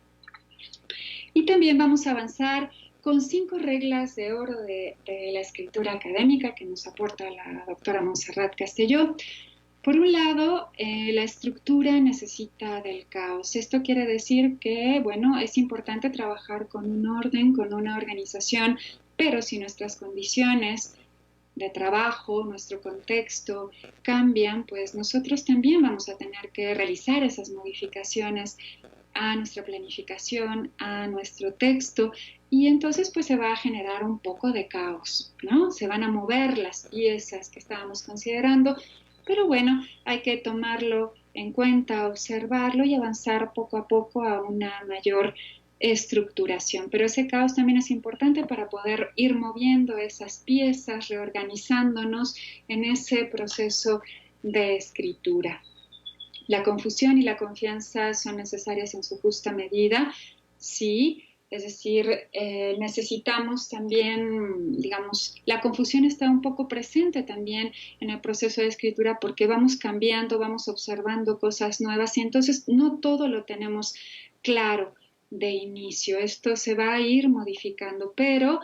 Y también vamos a avanzar con 5 reglas de oro de la escritura académica que nos aporta la doctora Montserrat Castelló. Por un lado, la estructura necesita del caos. Esto quiere decir que, bueno, es importante trabajar con un orden, con una organización, pero si nuestras condiciones de trabajo, nuestro contexto cambian, pues nosotros también vamos a tener que realizar esas modificaciones a nuestra planificación, a nuestro texto, y entonces pues se va a generar un poco de caos, ¿no? Se van a mover las piezas que estábamos considerando. Pero bueno, hay que tomarlo en cuenta, observarlo y avanzar poco a poco a una mayor estructuración. Pero ese caos también es importante para poder ir moviendo esas piezas, reorganizándonos en ese proceso de escritura. La confusión y la confianza son necesarias en su justa medida, sí. Es decir, necesitamos también, digamos, la confusión está un poco presente también en el proceso de escritura porque vamos cambiando, vamos observando cosas nuevas y entonces no todo lo tenemos claro de inicio. Esto se va a ir modificando, pero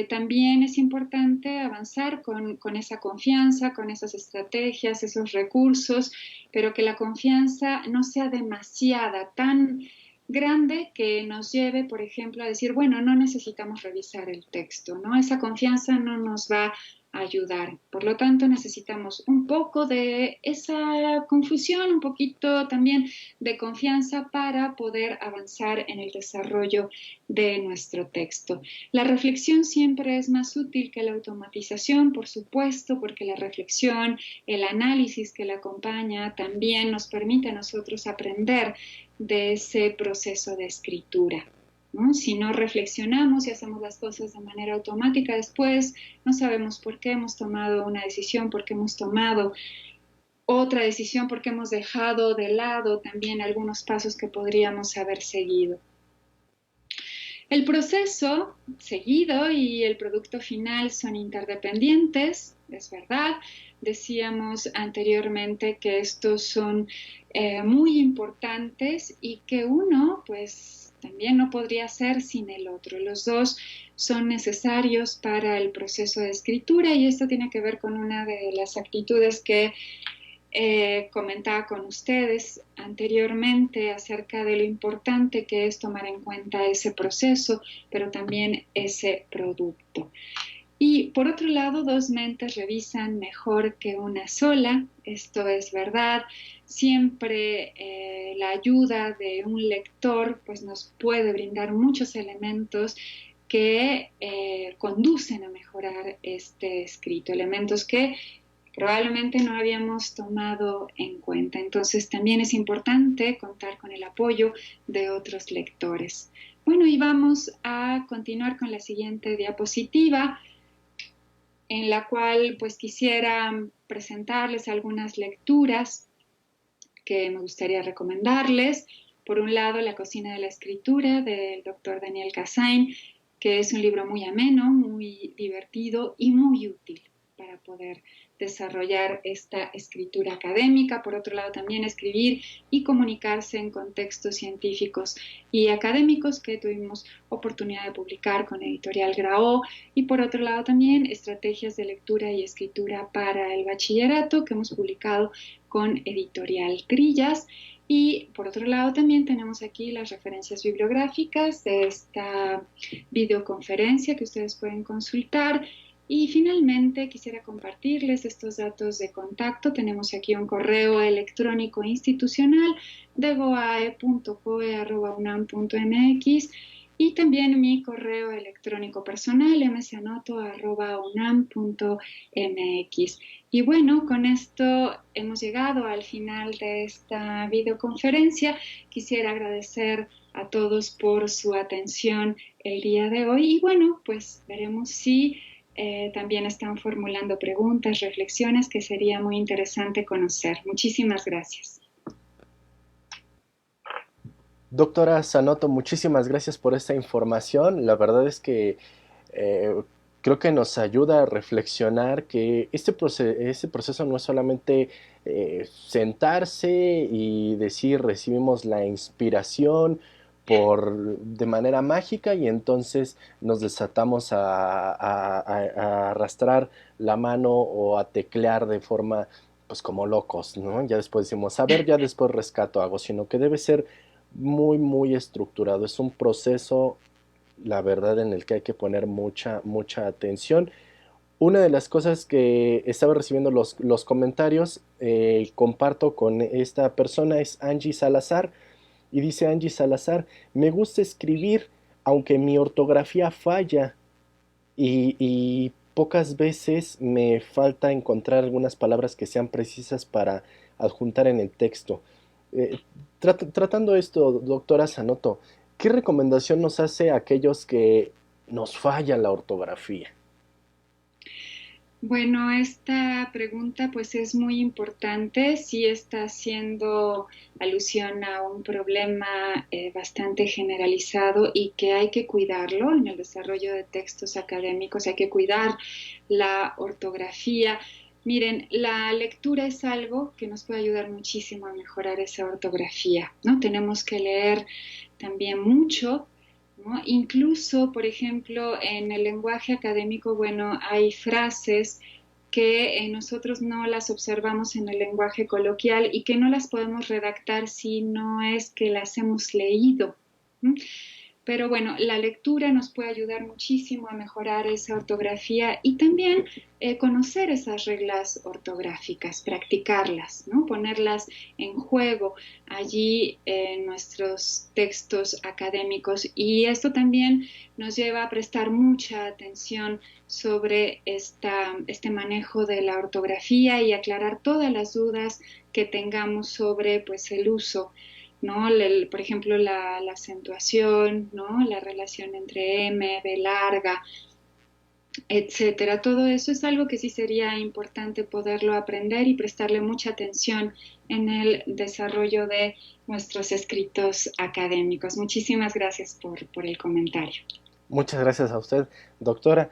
también es importante avanzar con esa confianza, con esas estrategias, esos recursos, pero que la confianza no sea demasiada, tan grande que nos lleve, por ejemplo, a decir, bueno, no necesitamos revisar el texto, ¿no? Esa confianza no nos va a ayudar. Por lo tanto, necesitamos un poco de esa confusión, un poquito también de confianza para poder avanzar en el desarrollo de nuestro texto. La reflexión siempre es más útil que la automatización, por supuesto, porque la reflexión, el análisis que la acompaña, también nos permite a nosotros aprender de ese proceso de escritura, ¿no? Si no reflexionamos y hacemos las cosas de manera automática, después no sabemos por qué hemos tomado una decisión, por qué hemos tomado otra decisión, por qué hemos dejado de lado también algunos pasos que podríamos haber seguido. El proceso seguido y el producto final son interdependientes, es verdad. Decíamos anteriormente que estos son muy importantes y que uno, pues, también no podría ser sin el otro. Los dos son necesarios para el proceso de escritura y esto tiene que ver con una de las actitudes que comentaba con ustedes anteriormente acerca de lo importante que es tomar en cuenta ese proceso, pero también ese producto. Y por otro lado, dos mentes revisan mejor que una sola. Esto es verdad. Siempre la ayuda de un lector pues, nos puede brindar muchos elementos que conducen a mejorar este escrito, elementos que probablemente no habíamos tomado en cuenta. Entonces también es importante contar con el apoyo de otros lectores. Bueno, y vamos a continuar con la siguiente diapositiva, en la cual pues quisiera presentarles algunas lecturas que me gustaría recomendarles. Por un lado, La cocina de la escritura del doctor Daniel Kazan, que es un libro muy ameno, muy divertido y muy útil para poder desarrollar esta escritura académica. Por otro lado, también escribir y comunicarse en contextos científicos y académicos, que tuvimos oportunidad de publicar con Editorial Graó. Y por otro lado, también estrategias de lectura y escritura para el bachillerato, que hemos publicado con Editorial Trillas. Y por otro lado también tenemos aquí las referencias bibliográficas de esta videoconferencia que ustedes pueden consultar. Y finalmente quisiera compartirles estos datos de contacto. Tenemos aquí un correo electrónico institucional de goae.coe@unam.mx y también mi correo electrónico personal msanoto@unam.mx. Y bueno, con esto hemos llegado al final de esta videoconferencia. Quisiera agradecer a todos por su atención el día de hoy y bueno, pues veremos si también están formulando preguntas, reflexiones que sería muy interesante conocer. Muchísimas gracias. Doctora Sanoto, muchísimas gracias por esta información. La verdad es que creo que nos ayuda a reflexionar que este proceso no es solamente sentarse y decir recibimos la inspiración de manera mágica y entonces nos desatamos a arrastrar la mano o a teclear de forma pues como locos, ¿no? Ya después decimos, a ver, ya después rescato hago, sino que debe ser muy, muy estructurado. Es un proceso, la verdad, en el que hay que poner mucha, mucha atención. Una de las cosas que estaba recibiendo los comentarios, comparto con esta persona, es Angie Salazar. Y dice Angie Salazar, me gusta escribir, aunque mi ortografía falla y pocas veces me falta encontrar algunas palabras que sean precisas para adjuntar en el texto. Eh, tratando esto, doctora Sanoto, ¿qué recomendación nos hace a aquellos que nos falla la ortografía? Bueno, esta pregunta pues es muy importante, sí está haciendo alusión a un problema bastante generalizado y que hay que cuidarlo en el desarrollo de textos académicos, hay que cuidar la ortografía. Miren, la lectura es algo que nos puede ayudar muchísimo a mejorar esa ortografía, ¿no? Tenemos que leer también mucho, ¿no? Incluso, por ejemplo, en el lenguaje académico, bueno, hay frases que nosotros no las observamos en el lenguaje coloquial y que no las podemos redactar si no es que las hemos leído, ¿no? Pero bueno, la lectura nos puede ayudar muchísimo a mejorar esa ortografía y también conocer esas reglas ortográficas, practicarlas, ¿no? Ponerlas en juego allí en nuestros textos académicos. Y esto también nos lleva a prestar mucha atención sobre este manejo de la ortografía y aclarar todas las dudas que tengamos sobre pues, el uso, ¿no? Por ejemplo, la acentuación, ¿no? La relación entre M, B larga, etcétera. Todo eso es algo que sí sería importante poderlo aprender y prestarle mucha atención en el desarrollo de nuestros escritos académicos. Muchísimas gracias por el comentario. Muchas gracias a usted, doctora.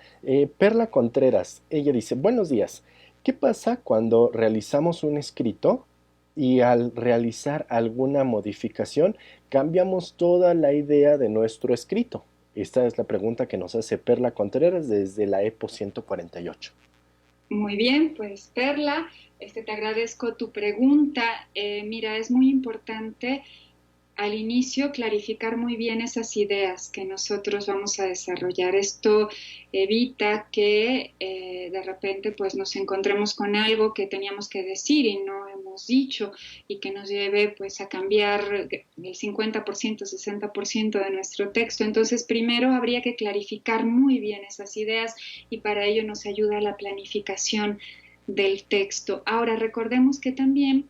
Perla Contreras, ella dice, buenos días. ¿Qué pasa cuando realizamos un escrito y al realizar alguna modificación cambiamos toda la idea de nuestro escrito? Esta es la pregunta que nos hace Perla Contreras desde la EPO 148. Muy bien, pues Perla, te agradezco tu pregunta. Mira, es muy importante al inicio clarificar muy bien esas ideas que nosotros vamos a desarrollar. Esto evita que de repente pues nos encontremos con algo que teníamos que decir y no hemos dicho y que nos lleve pues a cambiar el 50%, 60% de nuestro texto. Entonces primero habría que clarificar muy bien esas ideas y para ello nos ayuda la planificación del texto. Ahora recordemos que también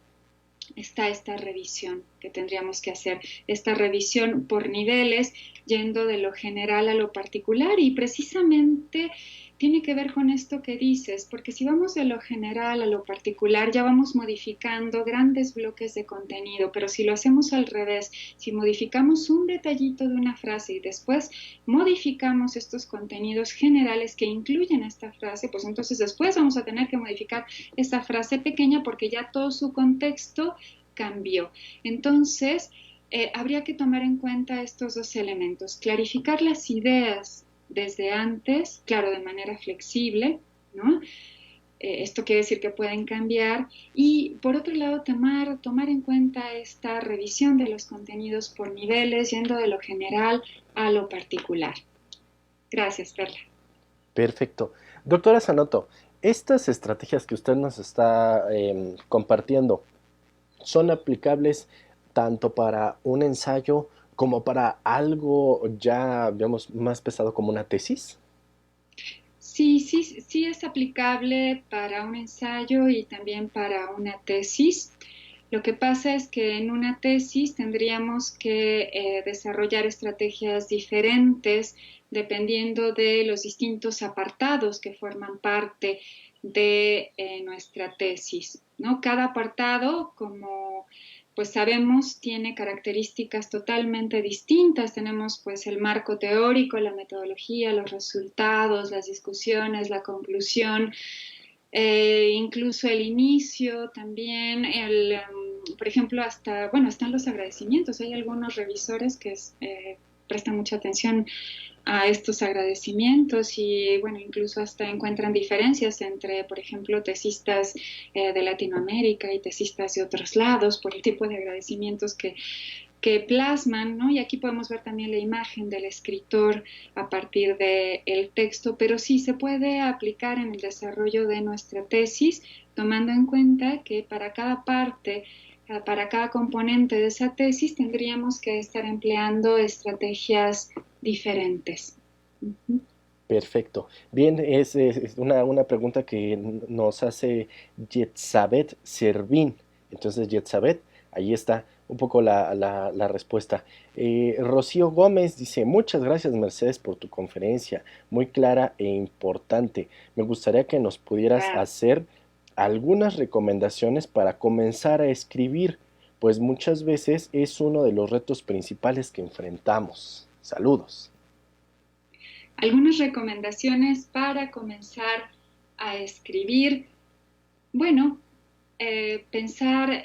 está esta revisión que tendríamos que hacer, esta revisión por niveles, yendo de lo general a lo particular y precisamente tiene que ver con esto que dices, porque si vamos de lo general a lo particular ya vamos modificando grandes bloques de contenido, pero si lo hacemos al revés, si modificamos un detallito de una frase y después modificamos estos contenidos generales que incluyen esta frase, pues entonces después vamos a tener que modificar esta frase pequeña porque ya todo su contexto cambió. Entonces, habría que tomar en cuenta estos dos elementos, clarificar las ideas desde antes, claro, de manera flexible, ¿no? Esto quiere decir que pueden cambiar y por otro lado tomar en cuenta esta revisión de los contenidos por niveles, yendo de lo general a lo particular. Gracias, Perla. Perfecto. Doctora Sanoto, estas estrategias que usted nos está compartiendo son aplicables tanto para un ensayo como para algo ya, digamos, más pesado como una tesis. Sí, sí, sí es aplicable para un ensayo y también para una tesis. Lo que pasa es que en una tesis tendríamos que desarrollar estrategias diferentes dependiendo de los distintos apartados que forman parte de nuestra tesis, ¿no? Cada apartado, como pues sabemos, tiene características totalmente distintas. Tenemos pues el marco teórico, la metodología, los resultados, las discusiones, la conclusión, incluso el inicio también, por ejemplo, hasta, bueno, están los agradecimientos. Hay algunos revisores que prestan mucha atención a estos agradecimientos y, bueno, incluso hasta encuentran diferencias entre, por ejemplo, tesistas de Latinoamérica y tesistas de otros lados por el tipo de agradecimientos que plasman, ¿no? Y aquí podemos ver también la imagen del escritor a partir del texto, pero sí se puede aplicar en el desarrollo de nuestra tesis, tomando en cuenta que para cada parte, para cada componente de esa tesis, tendríamos que estar empleando estrategias diferentes. Uh-huh. Perfecto. Bien, es una pregunta que nos hace Yetzabet Servín. Entonces, Yetzabet, ahí está un poco la respuesta. Rocío Gómez dice, muchas gracias Mercedes por tu conferencia, muy clara e importante. Me gustaría que nos pudieras hacer algunas recomendaciones para comenzar a escribir, pues muchas veces es uno de los retos principales que enfrentamos. Saludos. Algunas recomendaciones para comenzar a escribir. Bueno, pensar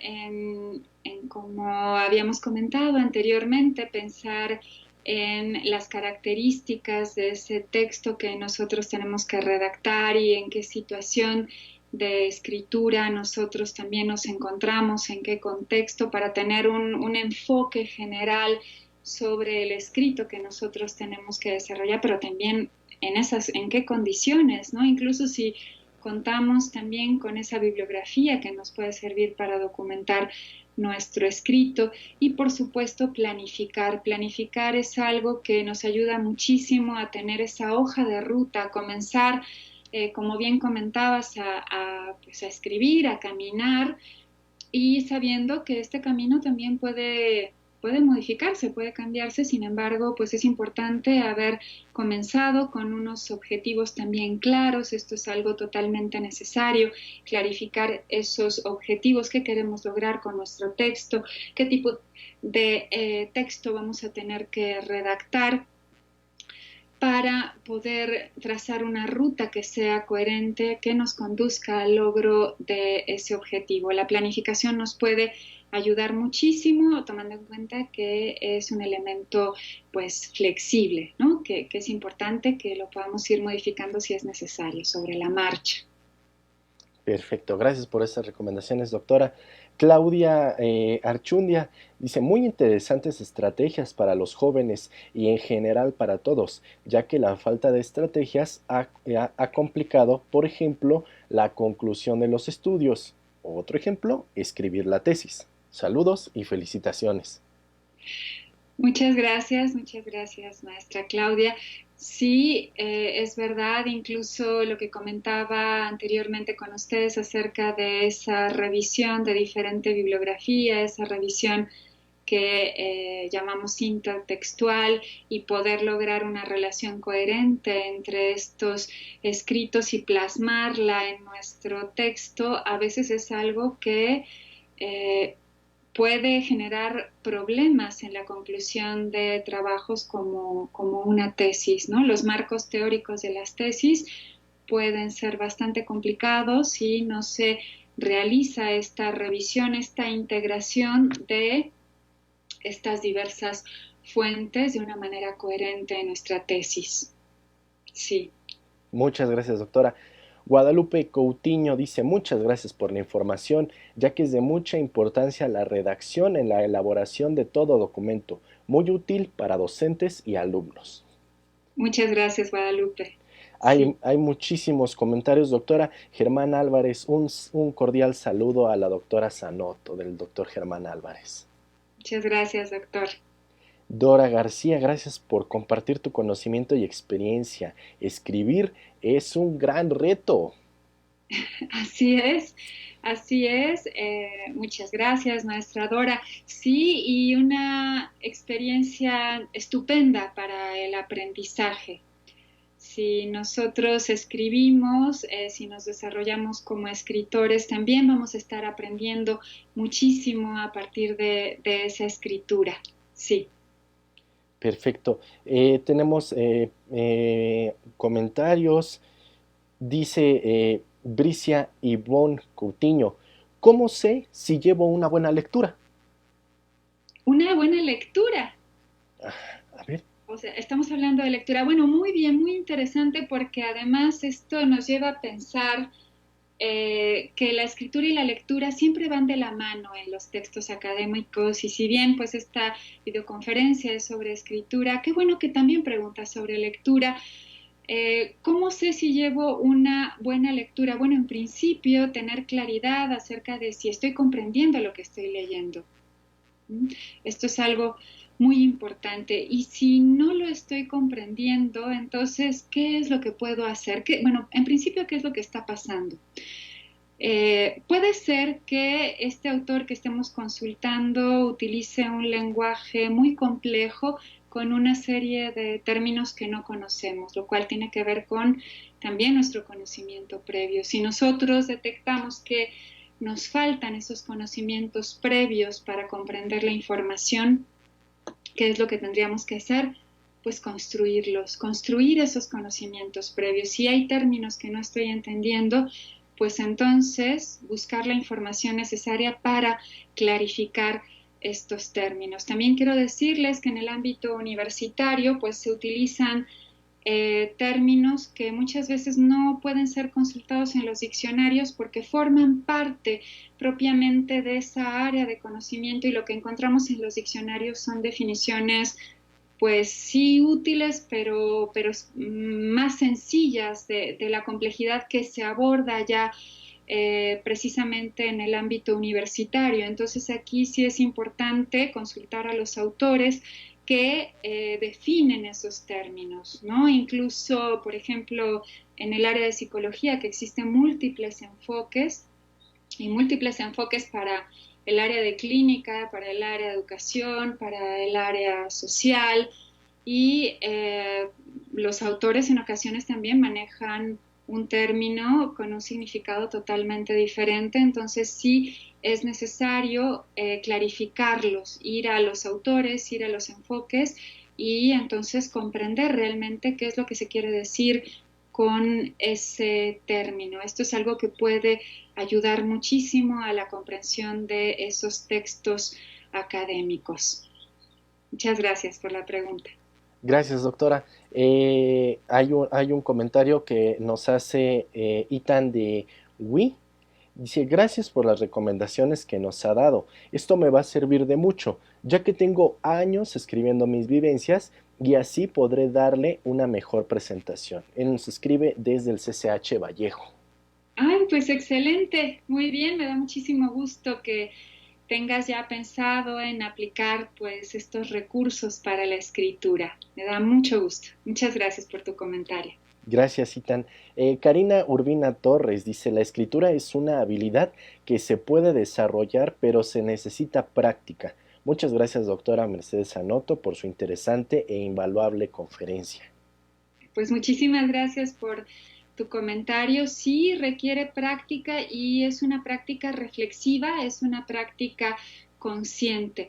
como habíamos comentado anteriormente, pensar en las características de ese texto que nosotros tenemos que redactar y en qué situación de escritura nosotros también nos encontramos, en qué contexto, para tener un enfoque general sobre el escrito que nosotros tenemos que desarrollar, pero también en qué condiciones, ¿no? Incluso si contamos también con esa bibliografía que nos puede servir para documentar nuestro escrito y por supuesto planificar. Planificar es algo que nos ayuda muchísimo a tener esa hoja de ruta, a comenzar, como bien comentabas, pues a escribir, a caminar y sabiendo que este camino también puede modificarse, puede cambiarse, sin embargo, pues es importante haber comenzado con unos objetivos también claros, esto es algo totalmente necesario, clarificar esos objetivos que queremos lograr con nuestro texto, qué tipo de texto vamos a tener que redactar para poder trazar una ruta que sea coherente, que nos conduzca al logro de ese objetivo. La planificación nos puede ayudar muchísimo, tomando en cuenta que es un elemento pues flexible, ¿no? Que es importante que lo podamos ir modificando si es necesario sobre la marcha. Perfecto, gracias por esas recomendaciones, doctora. Claudia Archundia dice, muy interesantes estrategias para los jóvenes y en general para todos, ya que la falta de estrategias ha complicado, por ejemplo, la conclusión de los estudios. Otro ejemplo, escribir la tesis. Saludos y felicitaciones. Muchas gracias, maestra Claudia. Sí, es verdad, incluso lo que comentaba anteriormente con ustedes acerca de esa revisión de diferente bibliografía, esa revisión que llamamos intertextual y poder lograr una relación coherente entre estos escritos y plasmarla en nuestro texto, a veces es algo que eh, puede generar problemas en la conclusión de trabajos como una tesis, ¿no? Los marcos teóricos de las tesis pueden ser bastante complicados si no se realiza esta revisión, esta integración de estas diversas fuentes de una manera coherente en nuestra tesis. Sí. Muchas gracias, doctora. Guadalupe Coutinho dice, muchas gracias por la información, ya que es de mucha importancia la redacción en la elaboración de todo documento, muy útil para docentes y alumnos. Muchas gracias, Guadalupe. Hay, Sí. hay muchísimos comentarios, doctora. Germán Álvarez, un cordial saludo a la doctora Sanoto, del doctor Germán Álvarez. Muchas gracias, doctor. Dora García, gracias por compartir tu conocimiento y experiencia. Escribir es un gran reto. Así es, así es. Muchas gracias, maestra Dora. Sí, y una experiencia estupenda para el aprendizaje. Si nosotros escribimos, si nos desarrollamos como escritores, también vamos a estar aprendiendo muchísimo a partir de esa escritura. Sí. Perfecto. Tenemos comentarios. Dice Bricia Ivonne Coutinho, ¿cómo sé si llevo una buena lectura? Una buena lectura. A ver. O sea, estamos hablando de lectura. Bueno, muy bien, muy interesante porque además esto nos lleva a pensar que la escritura y la lectura siempre van de la mano en los textos académicos y si bien pues esta videoconferencia es sobre escritura, qué bueno que también preguntas sobre lectura. ¿Cómo sé si llevo una buena lectura? Bueno, en principio, tener claridad acerca de si estoy comprendiendo lo que estoy leyendo. Esto es algo muy importante. Y si no lo estoy comprendiendo, entonces, ¿qué es lo que puedo hacer? Bueno, en principio, ¿qué es lo que está pasando? Puede ser que este autor que estemos consultando utilice un lenguaje muy complejo con una serie de términos que no conocemos, lo cual tiene que ver con también nuestro conocimiento previo. Si nosotros detectamos que nos faltan esos conocimientos previos para comprender la información, ¿qué es lo que tendríamos que hacer? Pues construirlos, construir esos conocimientos previos. Si hay términos que no estoy entendiendo, pues entonces buscar la información necesaria para clarificar estos términos. También quiero decirles que en el ámbito universitario pues se utilizan términos que muchas veces no pueden ser consultados en los diccionarios porque forman parte propiamente de esa área de conocimiento y lo que encontramos en los diccionarios son definiciones pues sí útiles, pero más sencillas de la complejidad que se aborda ya precisamente en el ámbito universitario. Entonces aquí sí es importante consultar a los autores que definen esos términos, ¿no? Incluso, por ejemplo, en el área de psicología, que existen múltiples enfoques y múltiples enfoques para el área de clínica, para el área de educación, para el área social y los autores en ocasiones también manejan un término con un significado totalmente diferente, entonces sí es necesario clarificarlos, ir a los autores, ir a los enfoques y entonces comprender realmente qué es lo que se quiere decir con ese término. Esto es algo que puede ayudar muchísimo a la comprensión de esos textos académicos. Muchas gracias por la pregunta. Gracias, doctora. Hay un comentario que nos hace Itan de Wii. Dice, gracias por las recomendaciones que nos ha dado. Esto me va a servir de mucho, ya que tengo años escribiendo mis vivencias y así podré darle una mejor presentación. Él nos escribe desde el CCH Vallejo. Ay, pues excelente, muy bien, me da muchísimo gusto que tengas ya pensado en aplicar pues estos recursos para la escritura. Me da mucho gusto. Muchas gracias por tu comentario. Gracias, Itan. Karina Urbina Torres dice, la escritura es una habilidad que se puede desarrollar, pero se necesita práctica. Muchas gracias, doctora Mercedes Anoto, por su interesante e invaluable conferencia. Pues muchísimas gracias por tu comentario. Sí, requiere práctica y es una práctica reflexiva, es una práctica consciente.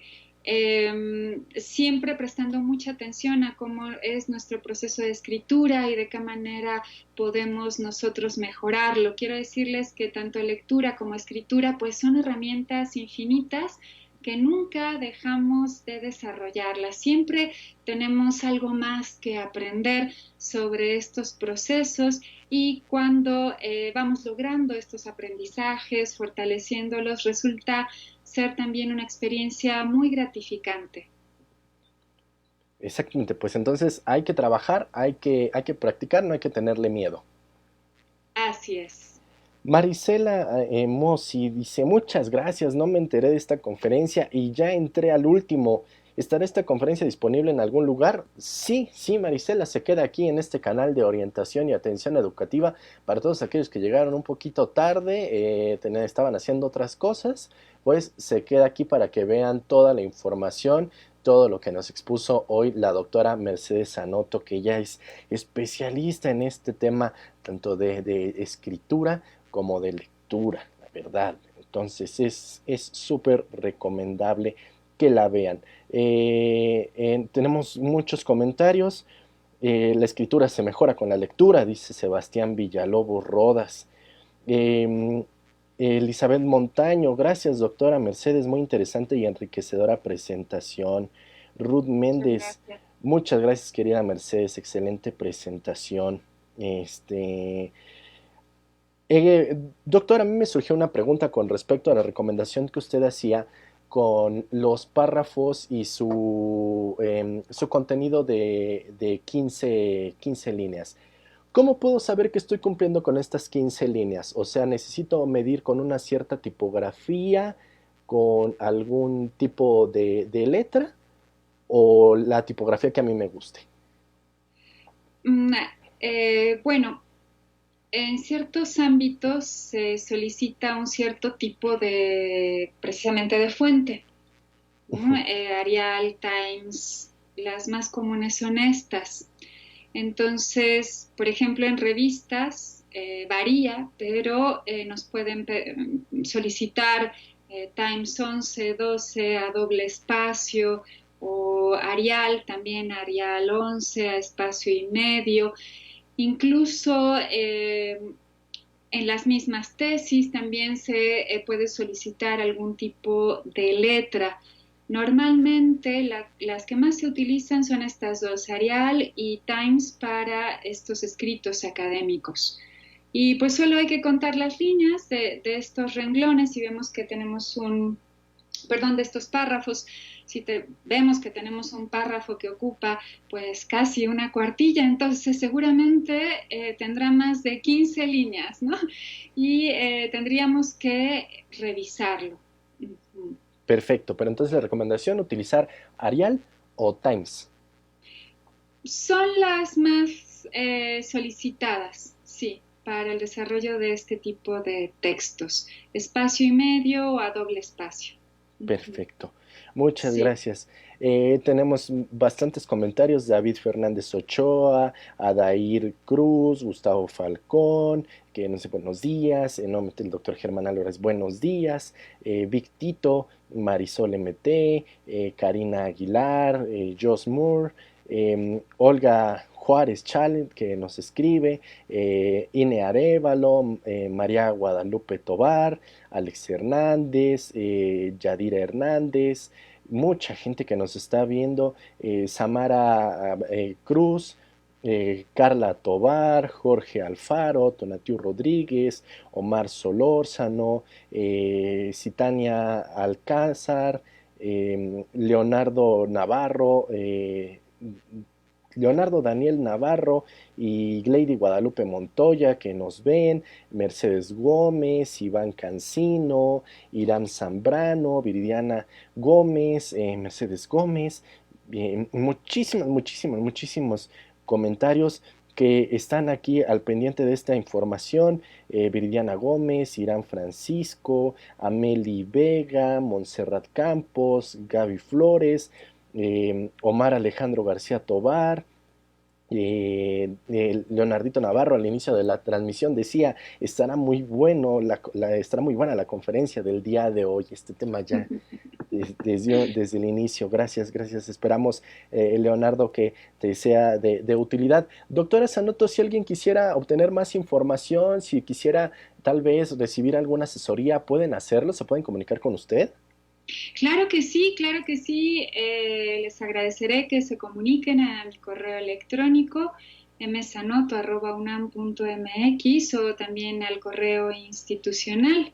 Siempre prestando mucha atención a cómo es nuestro proceso de escritura y de qué manera podemos nosotros mejorarlo. Quiero decirles que tanto lectura como escritura pues son herramientas infinitas que nunca dejamos de desarrollarlas. Siempre tenemos algo más que aprender sobre estos procesos y cuando vamos logrando estos aprendizajes, fortaleciéndolos, resulta ser también una experiencia muy gratificante. Exactamente, pues entonces hay que trabajar, hay que practicar, no hay que tenerle miedo. Así es. Marisela Mossi dice, muchas gracias, no me enteré de esta conferencia y ya entré al último. ¿Estará esta conferencia disponible en algún lugar? Sí, sí, Marisela, se queda aquí en este canal de orientación y atención educativa para todos aquellos que llegaron un poquito tarde, estaban haciendo otras cosas, pues se queda aquí para que vean toda la información, todo lo que nos expuso hoy la doctora Mercedes Anoto, que ya es especialista en este tema tanto de escritura como de lectura, la verdad. Entonces es súper recomendable que la vean. Tenemos muchos comentarios. La escritura se mejora con la lectura, dice Sebastián Villalobos Rodas. Eh, Elizabeth Montaño, gracias doctora Mercedes, muy interesante y enriquecedora presentación. Ruth Muchas Méndez, gracias. muchas gracias querida Mercedes, excelente presentación. Este, Doctor, a mí me surgió una pregunta con respecto a la recomendación que usted hacía con los párrafos y su contenido de 15 líneas. ¿Cómo puedo saber que estoy cumpliendo con estas 15 líneas? O sea, necesito medir con una cierta tipografía, con algún tipo de letra o la tipografía que a mí me guste. Mm, bueno, en ciertos ámbitos se solicita un cierto tipo de, precisamente de fuente, ¿no? Arial, Times, las más comunes son estas. Entonces, por ejemplo, en revistas varía, pero nos pueden solicitar Times 11, 12 a doble espacio o Arial, también Arial 11 a espacio y medio. Incluso en las mismas tesis también se puede solicitar algún tipo de letra. Normalmente las que más se utilizan son estas dos, Arial y Times para estos escritos académicos. Y pues solo hay que contar las líneas de estos renglones y vemos que tenemos de estos párrafos. Si vemos que tenemos un párrafo que ocupa pues casi una cuartilla, entonces seguramente tendrá más de 15 líneas, ¿no? Y tendríamos que revisarlo. Perfecto, pero entonces la recomendación utilizar Arial o Times. Son las más solicitadas, sí, para el desarrollo de este tipo de textos. Espacio y medio o a doble espacio. Perfecto. Muchas Sí. gracias. Tenemos bastantes comentarios. David Fernández Ochoa, Adair Cruz, Gustavo Falcón, que nos dice buenos días. En nombre del doctor Germán Álvarez, buenos días. Vic Tito, Marisol MT, Karina Aguilar, Joss Moore, Olga Juárez Chalet, que nos escribe, Ine Arevalo, María Guadalupe Tobar, Alex Hernández, Yadira Hernández, mucha gente que nos está viendo, Samara Cruz, Carla Tobar, Jorge Alfaro, Tonatiu Rodríguez, Omar Solórzano, Citania Alcázar, Leonardo Navarro, Leonardo Daniel Navarro y Lady Guadalupe Montoya que nos ven, Mercedes Gómez, Iván Cancino, Irán Zambrano, Viridiana Gómez, Mercedes Gómez, muchísimos comentarios que están aquí al pendiente de esta información. Viridiana Gómez, Irán Francisco, Ameli Vega, Montserrat Campos, Gaby Flores, Omar Alejandro García Tobar, Leonardito Navarro al inicio de la transmisión decía, estará muy buena la conferencia del día de hoy, este tema ya desde el inicio. Gracias. Esperamos, Leonardo, que te sea de utilidad. Doctora Sanoto, si alguien quisiera obtener más información, si quisiera tal vez recibir alguna asesoría, ¿pueden hacerlo? ¿Se pueden comunicar con usted? Claro que sí, claro que sí. Les agradeceré que se comuniquen a mi correo electrónico msanoto@unam.mx o también al correo institucional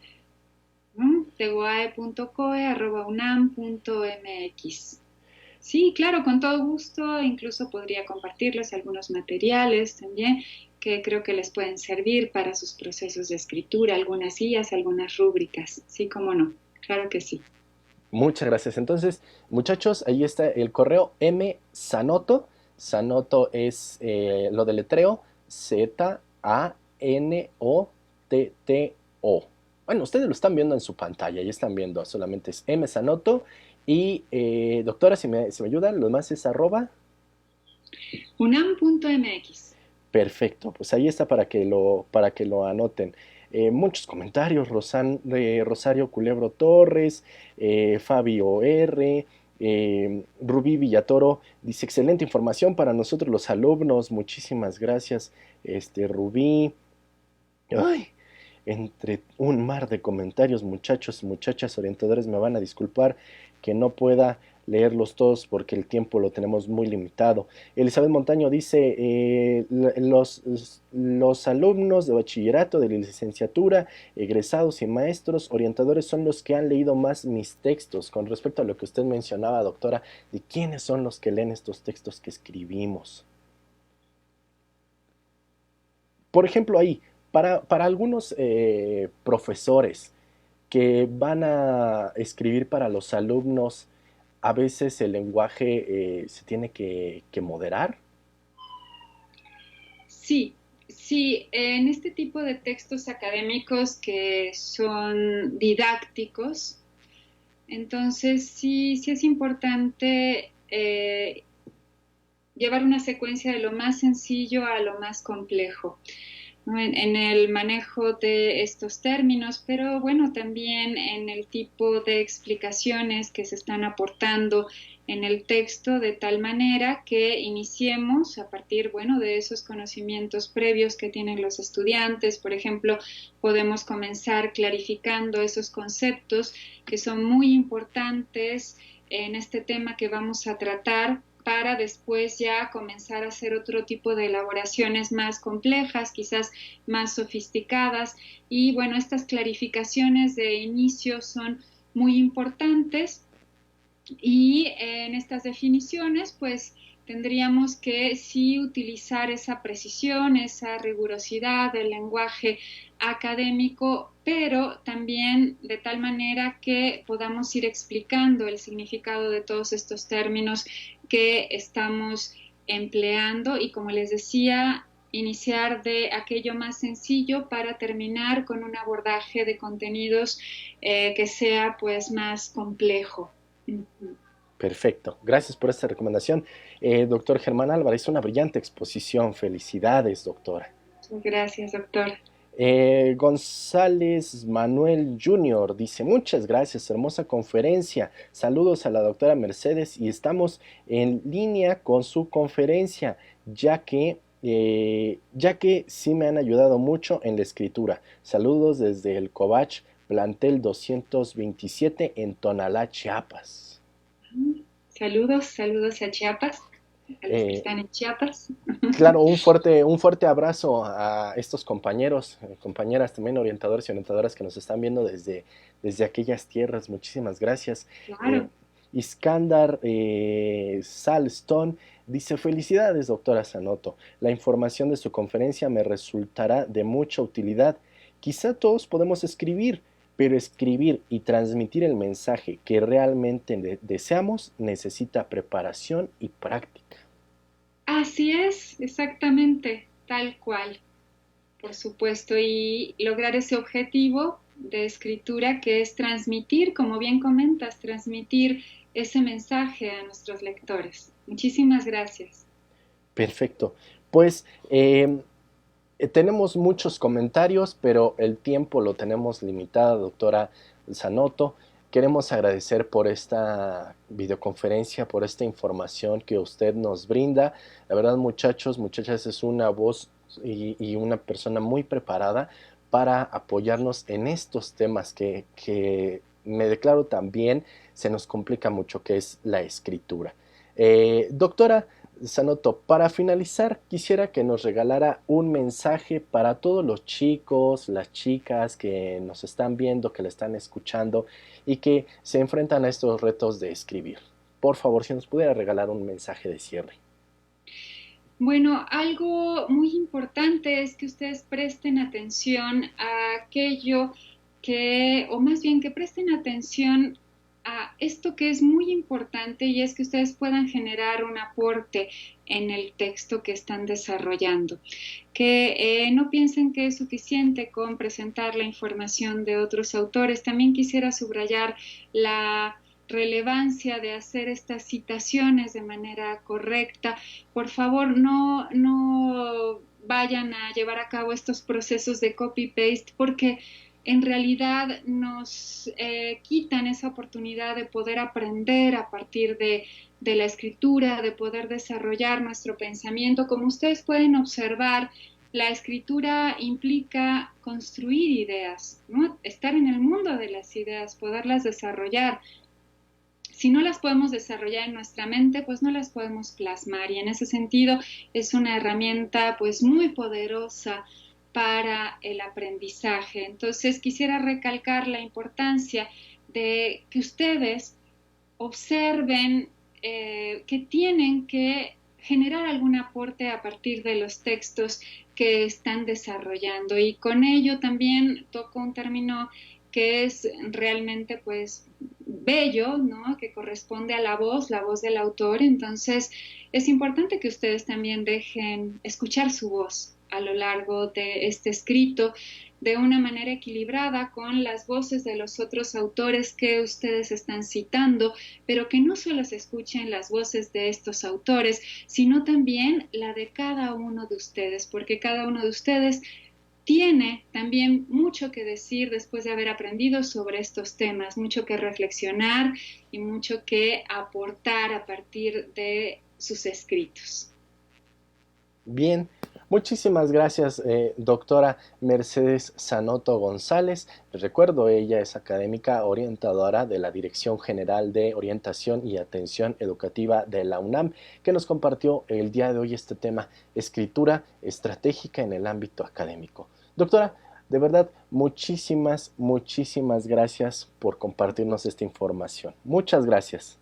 tegoae.coe@unam.mx. Sí, claro, con todo gusto. Incluso podría compartirles algunos materiales también que creo que les pueden servir para sus procesos de escritura, algunas guías, algunas rúbricas. Sí, cómo no. Claro que sí. Muchas gracias. Entonces, muchachos, ahí está el correo msanoto. Sanoto es lo deletreo Zanotto. Bueno, ustedes lo están viendo en su pantalla, ya están viendo, solamente es msanoto. Y doctora, si me ayudan, lo demás es arroba. unam.mx. Perfecto, pues ahí está para que lo anoten. Muchos comentarios, Rosario Culebro Torres, Fabio R., Rubí Villatoro dice, excelente información para nosotros los alumnos, muchísimas gracias, Rubí. Ay, entre un mar de comentarios, muchachos, muchachas, orientadores, me van a disculpar que no pueda leerlos todos porque el tiempo lo tenemos muy limitado. Elizabeth Montaño dice, los alumnos de bachillerato, de licenciatura, egresados y maestros orientadores son los que han leído más mis textos. Con respecto a lo que usted mencionaba, doctora, de quiénes son los que leen estos textos que escribimos. Por ejemplo, ahí, para algunos profesores que van a escribir para los alumnos, a veces el lenguaje se tiene que moderar. Sí, sí, en este tipo de textos académicos que son didácticos, entonces sí es importante llevar una secuencia de lo más sencillo a lo más complejo, ¿no? En el manejo de estos términos, pero bueno, también en el tipo de explicaciones que se están aportando en el texto, de tal manera que iniciemos a partir, bueno, de esos conocimientos previos que tienen los estudiantes. Por ejemplo, podemos comenzar clarificando esos conceptos que son muy importantes en este tema que vamos a tratar, para después ya comenzar a hacer otro tipo de elaboraciones más complejas, quizás más sofisticadas. Y bueno, estas clarificaciones de inicio son muy importantes, y en estas definiciones pues tendríamos que sí utilizar esa precisión, esa rigurosidad del lenguaje académico, pero también de tal manera que podamos ir explicando el significado de todos estos términos que estamos empleando y, como les decía, iniciar de aquello más sencillo para terminar con un abordaje de contenidos que sea pues más complejo. Perfecto, gracias por esta recomendación. Doctor Germán Álvarez, una brillante exposición. Felicidades, doctora. Gracias, doctor. González Manuel Jr. dice, muchas gracias, hermosa conferencia. Saludos a la doctora Mercedes y estamos en línea con su conferencia, ya que sí me han ayudado mucho en la escritura. Saludos desde el Covach, plantel 227 en Tonalá, Chiapas. Saludos a Chiapas. a los que están en Chiapas. Claro, un fuerte abrazo a estos compañeros, compañeras también, orientadores y orientadoras que nos están viendo desde aquellas tierras. Muchísimas gracias. Eh, Claro. Iskandar Salstone dice: felicidades, doctora Sanoto. La información de su conferencia me resultará de mucha utilidad. Quizá todos podemos escribir, pero escribir y transmitir el mensaje que realmente deseamos necesita preparación y práctica. Así es, exactamente, tal cual, por supuesto, y lograr ese objetivo de escritura que es transmitir, como bien comentas, transmitir ese mensaje a nuestros lectores. Muchísimas gracias. Perfecto. Pues tenemos muchos comentarios, pero el tiempo lo tenemos limitado, doctora Sanoto. Queremos agradecer por esta videoconferencia, por esta información que usted nos brinda. La verdad, muchachos, muchachas, es una voz y una persona muy preparada para apoyarnos en estos temas que me declaro también se nos complica mucho, que es la escritura. Doctora Sanoto, para finalizar, quisiera que nos regalara un mensaje para todos los chicos, las chicas que nos están viendo, que le están escuchando y que se enfrentan a estos retos de escribir. Por favor, si nos pudiera regalar un mensaje de cierre. Bueno, algo muy importante es que ustedes presten atención a aquello que, o más bien que presten atención a esto que es muy importante y es que ustedes puedan generar un aporte en el texto que están desarrollando. Que no piensen que es suficiente con presentar la información de otros autores. También quisiera subrayar la relevancia de hacer estas citaciones de manera correcta. Por favor, no vayan a llevar a cabo estos procesos de copy-paste porque en realidad nos quitan esa oportunidad de poder aprender a partir de la escritura, de poder desarrollar nuestro pensamiento. Como ustedes pueden observar, la escritura implica construir ideas, ¿no? Estar en el mundo de las ideas, poderlas desarrollar. Si no las podemos desarrollar en nuestra mente, pues no las podemos plasmar y en ese sentido es una herramienta pues muy poderosa para el aprendizaje. Entonces quisiera recalcar la importancia de que ustedes observen que tienen que generar algún aporte a partir de los textos que están desarrollando y con ello también toco un término que es realmente pues bello, ¿no? Que corresponde a la voz del autor. Entonces es importante que ustedes también dejen escuchar su voz a lo largo de este escrito de una manera equilibrada con las voces de los otros autores que ustedes están citando, pero que no solo se escuchen las voces de estos autores, sino también la de cada uno de ustedes, porque cada uno de ustedes tiene también mucho que decir después de haber aprendido sobre estos temas, mucho que reflexionar y mucho que aportar a partir de sus escritos. Bien, muchísimas gracias, doctora Mercedes Sanoto González. Les recuerdo, ella es académica orientadora de la Dirección General de Orientación y Atención Educativa de la UNAM, que nos compartió el día de hoy este tema, escritura estratégica en el ámbito académico. Doctora, de verdad, muchísimas, muchísimas gracias por compartirnos esta información. Muchas gracias.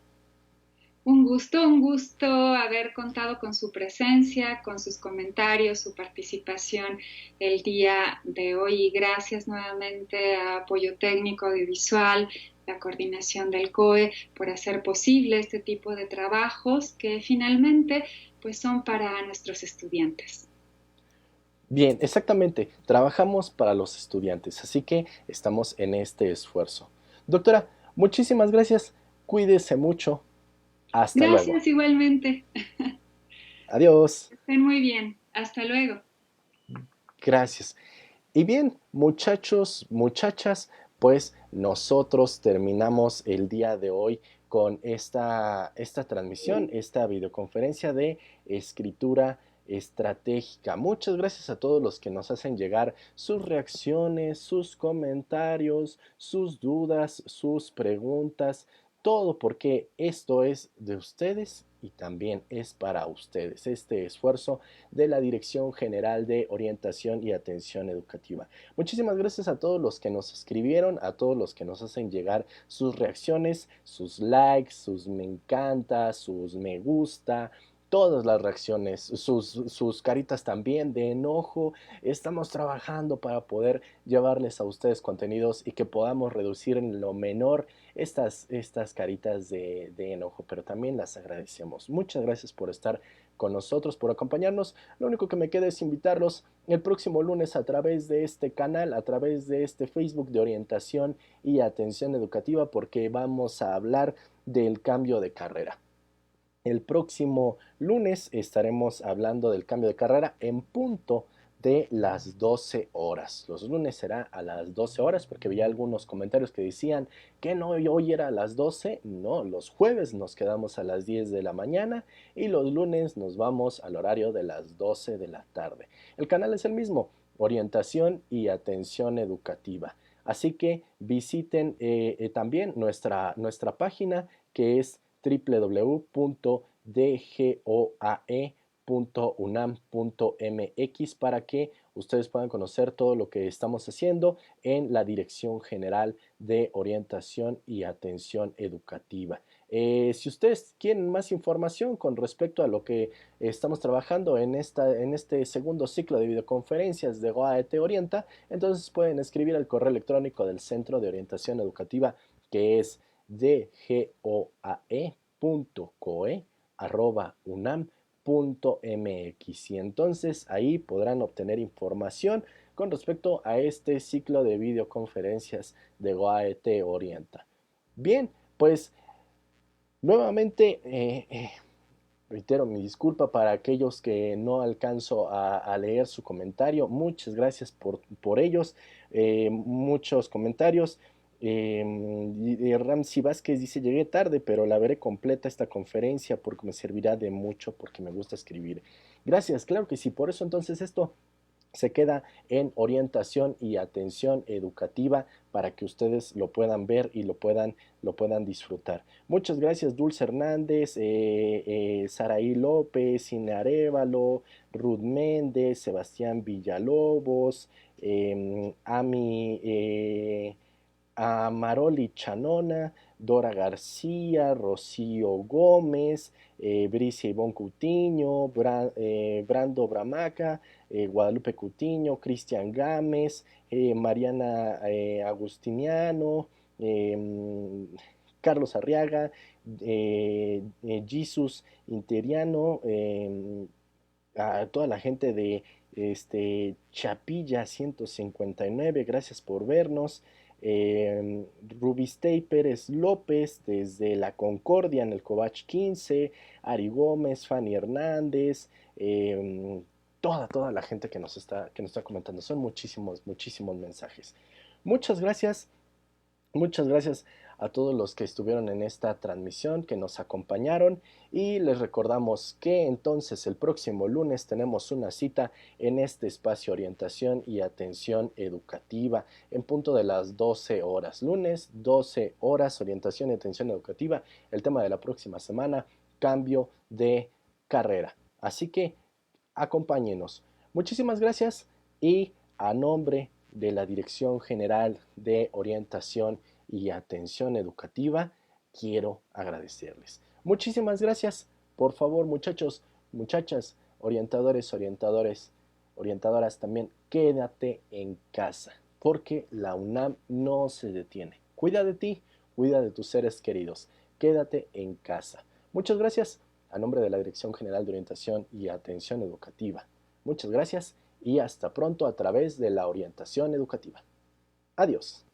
Un gusto haber contado con su presencia, con sus comentarios, su participación el día de hoy y gracias nuevamente a Apoyo Técnico Audiovisual, la coordinación del COE por hacer posible este tipo de trabajos que finalmente pues son para nuestros estudiantes. Bien, exactamente. Trabajamos para los estudiantes, así que estamos en este esfuerzo. Doctora, muchísimas gracias. Cuídese mucho. Hasta luego. Gracias igualmente. Adiós. Estén muy bien. Hasta luego. Gracias. Y bien, muchachos, muchachas, pues nosotros terminamos el día de hoy con esta transmisión, esta videoconferencia de escritura estratégica. Muchas gracias a todos los que nos hacen llegar sus reacciones, sus comentarios, sus dudas, sus preguntas. todo porque esto es de ustedes y también es para ustedes, este esfuerzo de la Dirección General de Orientación y Atención Educativa. Muchísimas gracias a todos los que nos escribieron, a todos los que nos hacen llegar sus reacciones, sus likes, sus me encanta, sus me gusta, todas las reacciones, sus caritas también de enojo. Estamos trabajando para poder llevarles a ustedes contenidos y que podamos reducir en lo menor estas caritas de enojo, pero también las agradecemos. Muchas gracias por estar con nosotros, por acompañarnos. Lo único que me queda es invitarlos el próximo lunes a través de este canal, a través de este Facebook de orientación y atención educativa, porque vamos a hablar del cambio de carrera. El próximo lunes estaremos hablando del cambio de carrera en punto de las 12 horas. Los lunes será a las 12 horas porque había algunos comentarios que decían que no, hoy era a las 12. No, los jueves nos quedamos a las 10 de la mañana y los lunes nos vamos al horario de las 12 de la tarde. El canal es el mismo, orientación y atención educativa. Así que visiten también nuestra página que es www.dgoae.unam.mx para que ustedes puedan conocer todo lo que estamos haciendo en la Dirección General de Orientación y Atención Educativa. Si ustedes quieren más información con respecto a lo que estamos trabajando en este segundo ciclo de videoconferencias de GOAE Te Orienta, entonces pueden escribir al correo electrónico del Centro de Orientación Educativa, que es dgoae.coe@unam.mx, y entonces ahí podrán obtener información con respecto a este ciclo de videoconferencias de GOAE Te Orienta. Bien, pues nuevamente reitero mi disculpa para aquellos que no alcanzo a leer su comentario. Muchas gracias por ellos. Muchos comentarios. Ramsey Vázquez dice: llegué tarde, pero la veré completa esta conferencia porque me servirá de mucho, porque me gusta escribir. Gracias, claro que sí. Por eso entonces esto se queda en orientación y atención educativa para que ustedes lo puedan ver y lo puedan disfrutar. Muchas gracias, Dulce Hernández, Saraí López, Ine Arévalo, Ruth Méndez, Sebastián Villalobos, Ami a Maroli Chanona, Dora García, Rocío Gómez, Bricia Ivonne Cutiño, Brando Bramaca, Guadalupe Cutiño, Cristian Gámez, Mariana Agustiniano, Carlos Arriaga, Jesus Interiano, a toda la gente de Chapilla 159, gracias por vernos. Rubistey Pérez López desde La Concordia en el Covach 15, Ari Gómez, Fanny Hernández, toda la gente que nos está comentando. Son muchísimos mensajes. Muchas gracias a todos los que estuvieron en esta transmisión, que nos acompañaron, y les recordamos que entonces el próximo lunes tenemos una cita en este espacio orientación y atención educativa en punto de las 12 horas. Lunes, 12 horas, orientación y atención educativa. El tema de la próxima semana, cambio de carrera. Así que acompáñenos. Muchísimas gracias y a nombre de la Dirección General de Orientación y Atención Educativa, quiero agradecerles. Muchísimas gracias. Por favor, muchachos, muchachas, orientadores, orientadoras también, quédate en casa, porque la UNAM no se detiene. Cuida de ti, cuida de tus seres queridos. Quédate en casa. Muchas gracias. A nombre de la Dirección General de Orientación y Atención Educativa. Muchas gracias y hasta pronto a través de la orientación educativa. Adiós.